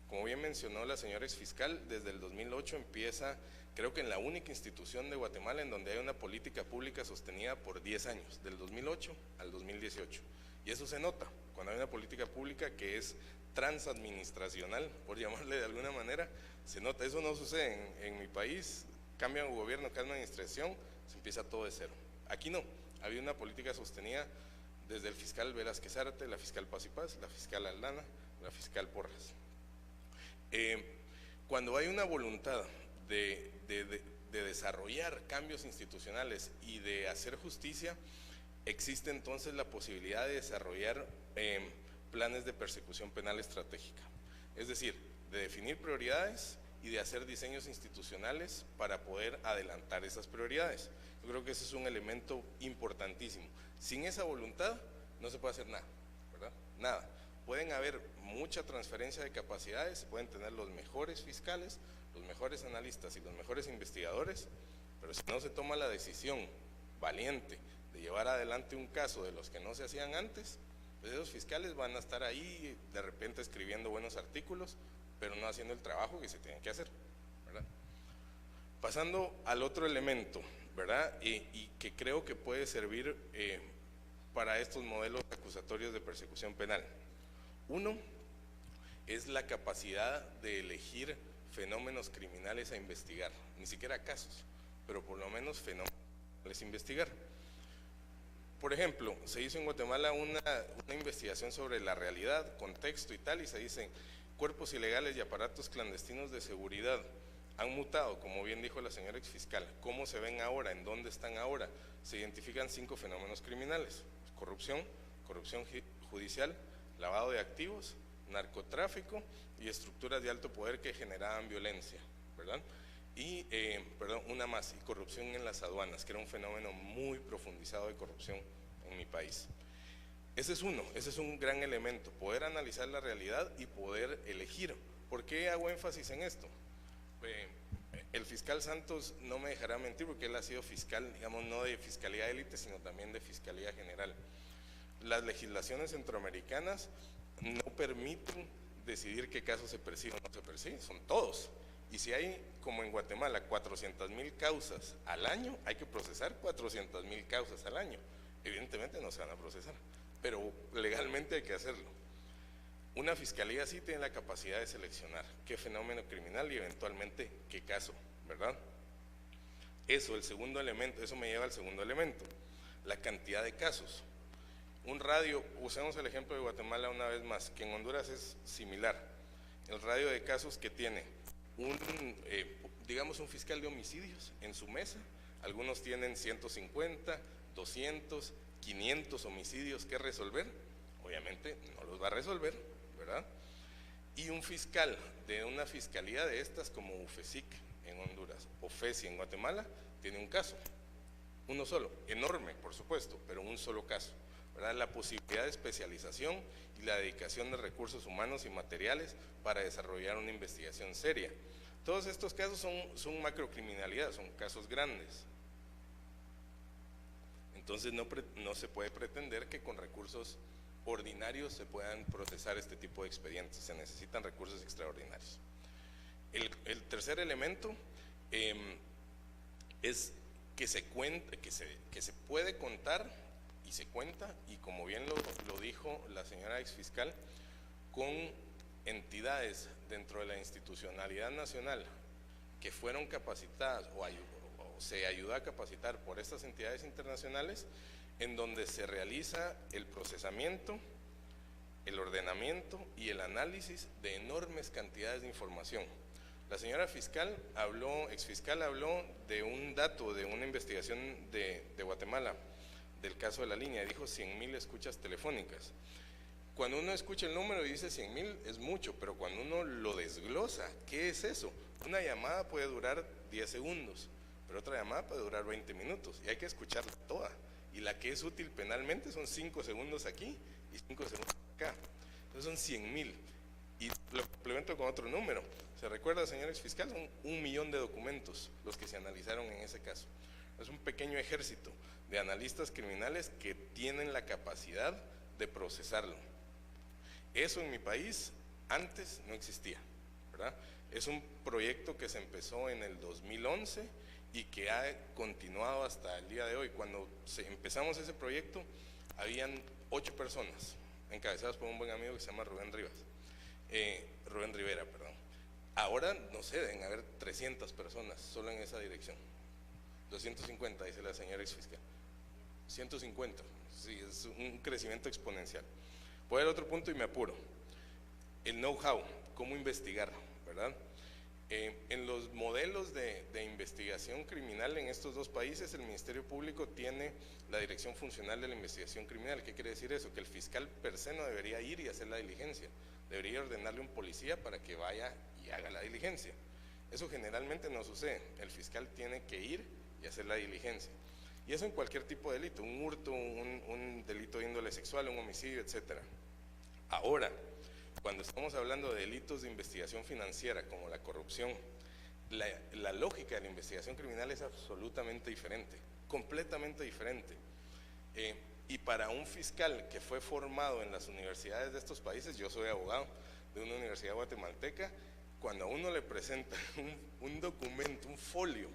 Como bien mencionó la señora exfiscal, desde el 2008 empieza, creo que en la única institución de Guatemala en donde hay una política pública sostenida por 10 años, del 2008 al 2018. Y eso se nota, cuando hay una política pública que es transadministracional, por llamarle de alguna manera, se nota. Eso no sucede en mi país, cambia un gobierno, cambia una administración, se empieza todo de cero. Aquí no, había una política sostenida desde el fiscal Velázquez Arte, la fiscal Paz y Paz, la fiscal Aldana, la fiscal Porras. Cuando hay una voluntad de desarrollar cambios institucionales y de hacer justicia, existe entonces la posibilidad de desarrollar planes de persecución penal estratégica, es decir, de definir prioridades y de hacer diseños institucionales para poder adelantar esas prioridades. Yo creo que ese es un elemento importantísimo. Sin esa voluntad no se puede hacer nada, ¿verdad? Nada. Pueden haber mucha transferencia de capacidades, se pueden tener los mejores fiscales, los mejores analistas y los mejores investigadores, pero si no se toma la decisión valiente de llevar adelante un caso de los que no se hacían antes, pues esos fiscales van a estar ahí de repente escribiendo buenos artículos, pero no haciendo el trabajo que se tiene que hacer, ¿verdad? Pasando al otro elemento, ¿verdad? Y que creo que puede servir para estos modelos acusatorios de persecución penal. Uno es la capacidad de elegir fenómenos criminales a investigar, ni siquiera casos, pero por lo menos fenómenos a investigar. Por ejemplo, se hizo en Guatemala una investigación sobre la realidad, contexto y tal, y se dicen cuerpos ilegales y aparatos clandestinos de seguridad han mutado, como bien dijo la señora exfiscal. ¿Cómo se ven ahora? ¿En dónde están ahora? Se identifican 5 fenómenos criminales: corrupción, corrupción judicial, lavado de activos, narcotráfico y estructuras de alto poder que generaban violencia, ¿verdad? Y, una más, y corrupción en las aduanas, que era un fenómeno muy profundizado de corrupción en mi país. Ese es un gran elemento, poder analizar la realidad y poder elegir. ¿Por qué hago énfasis en esto? El fiscal Santos no me dejará mentir, porque él ha sido fiscal, digamos, no de fiscalía élite, sino también de fiscalía general. Las legislaciones centroamericanas no permiten decidir qué casos se persiguen o no se persiguen, son todos. Y si hay, como en Guatemala, 400,000 causas al año, hay que procesar 400,000 causas al año. Evidentemente no se van a procesar, pero legalmente hay que hacerlo. Una fiscalía sí tiene la capacidad de seleccionar qué fenómeno criminal y eventualmente qué caso, ¿verdad? Eso, el segundo elemento, eso me lleva al segundo elemento, la cantidad de casos. Un radio, usemos el ejemplo de Guatemala una vez más, que en Honduras es similar. El radio de casos que tiene digamos un fiscal de homicidios en su mesa, algunos tienen 150, 200, 500 homicidios que resolver, obviamente no los va a resolver, ¿verdad? Y un fiscal de una fiscalía de estas como UFESIC en Honduras o FESI en Guatemala tiene un caso, uno solo, enorme por supuesto, pero un solo caso, ¿verdad? La posibilidad de especialización y la dedicación de recursos humanos y materiales para desarrollar una investigación seria. Todos estos casos son macrocriminalidad, son casos grandes. Entonces no se puede pretender que con recursos ordinarios se puedan procesar este tipo de expedientes, se necesitan recursos extraordinarios. El tercer elemento es que se puede contar y se cuenta, y como bien lo dijo la señora exfiscal, con entidades dentro de la institucionalidad nacional que fueron capacitadas o se ayudó a capacitar por estas entidades internacionales, en donde se realiza el procesamiento, el ordenamiento y el análisis de enormes cantidades de información. La señora exfiscal habló de un dato de una investigación de Guatemala, del caso de la línea, dijo 100,000 escuchas telefónicas. Cuando uno escucha el número y dice 100,000 es mucho, pero cuando uno lo desglosa, ¿qué es eso? Una llamada puede durar 10 segundos, pero otra llamada puede durar 20 minutos y hay que escucharla toda. Y la que es útil penalmente son 5 segundos aquí y 5 segundos acá. Entonces son 100,000. Y lo complemento con otro número. ¿Se recuerda, señor exfiscal? Son 1 millón de documentos los que se analizaron en ese caso. Es un pequeño ejército de analistas criminales que tienen la capacidad de procesarlo. Eso en mi país antes no existía, ¿verdad? Es un proyecto que se empezó en el 2011 y que ha continuado hasta el día de hoy. Cuando empezamos ese proyecto, habían 8 personas, encabezadas por un buen amigo que se llama Rubén Rivera. Ahora, no sé, deben haber 300 personas solo en esa dirección. 250, dice la señora exfiscal. 150, sí, es un crecimiento exponencial. Voy al otro punto y me apuro. El know-how, cómo investigar, ¿verdad? En los modelos de investigación criminal en estos dos países, el Ministerio Público tiene la Dirección Funcional de la Investigación Criminal. ¿Qué quiere decir eso? Que el fiscal per se no debería ir y hacer la diligencia, debería ordenarle a un policía para que vaya y haga la diligencia. Eso generalmente no sucede, el fiscal tiene que ir y hacer la diligencia. Y eso en cualquier tipo de delito, un hurto, un delito de índole sexual, un homicidio, etc. Ahora, cuando estamos hablando de delitos de investigación financiera como la corrupción, la lógica de la investigación criminal es absolutamente diferente, completamente diferente. Y para un fiscal que fue formado en las universidades de estos países, yo soy abogado de una universidad guatemalteca, cuando a uno le presenta un documento, un folio,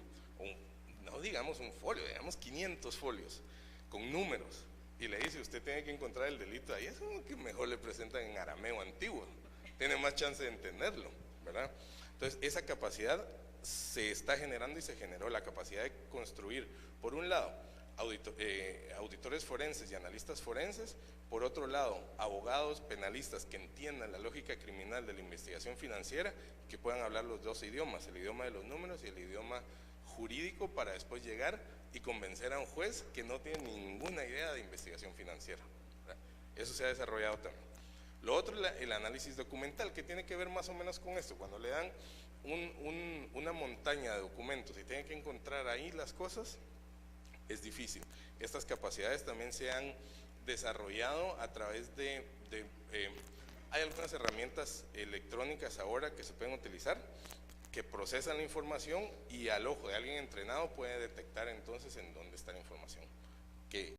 no digamos un folio, digamos 500 folios con números, y le dice usted tiene que encontrar el delito ahí, es como que mejor le presentan en arameo antiguo, tiene más chance de entenderlo, ¿verdad? Entonces esa capacidad se está generando y se generó, la capacidad de construir, por un lado, auditores forenses y analistas forenses, por otro lado, abogados penalistas que entiendan la lógica criminal de la investigación financiera, que puedan hablar los dos idiomas, el idioma de los números y el idioma jurídico, para después llegar y convencer a un juez que no tiene ninguna idea de investigación financiera. Eso se ha desarrollado también. Lo otro es el análisis documental, que tiene que ver más o menos con esto. Cuando le dan una montaña de documentos y tienen que encontrar ahí las cosas, es difícil. Estas capacidades también se han desarrollado a través hay algunas herramientas electrónicas ahora que se pueden utilizar, que procesan la información y al ojo de alguien entrenado puede detectar entonces en dónde está la información que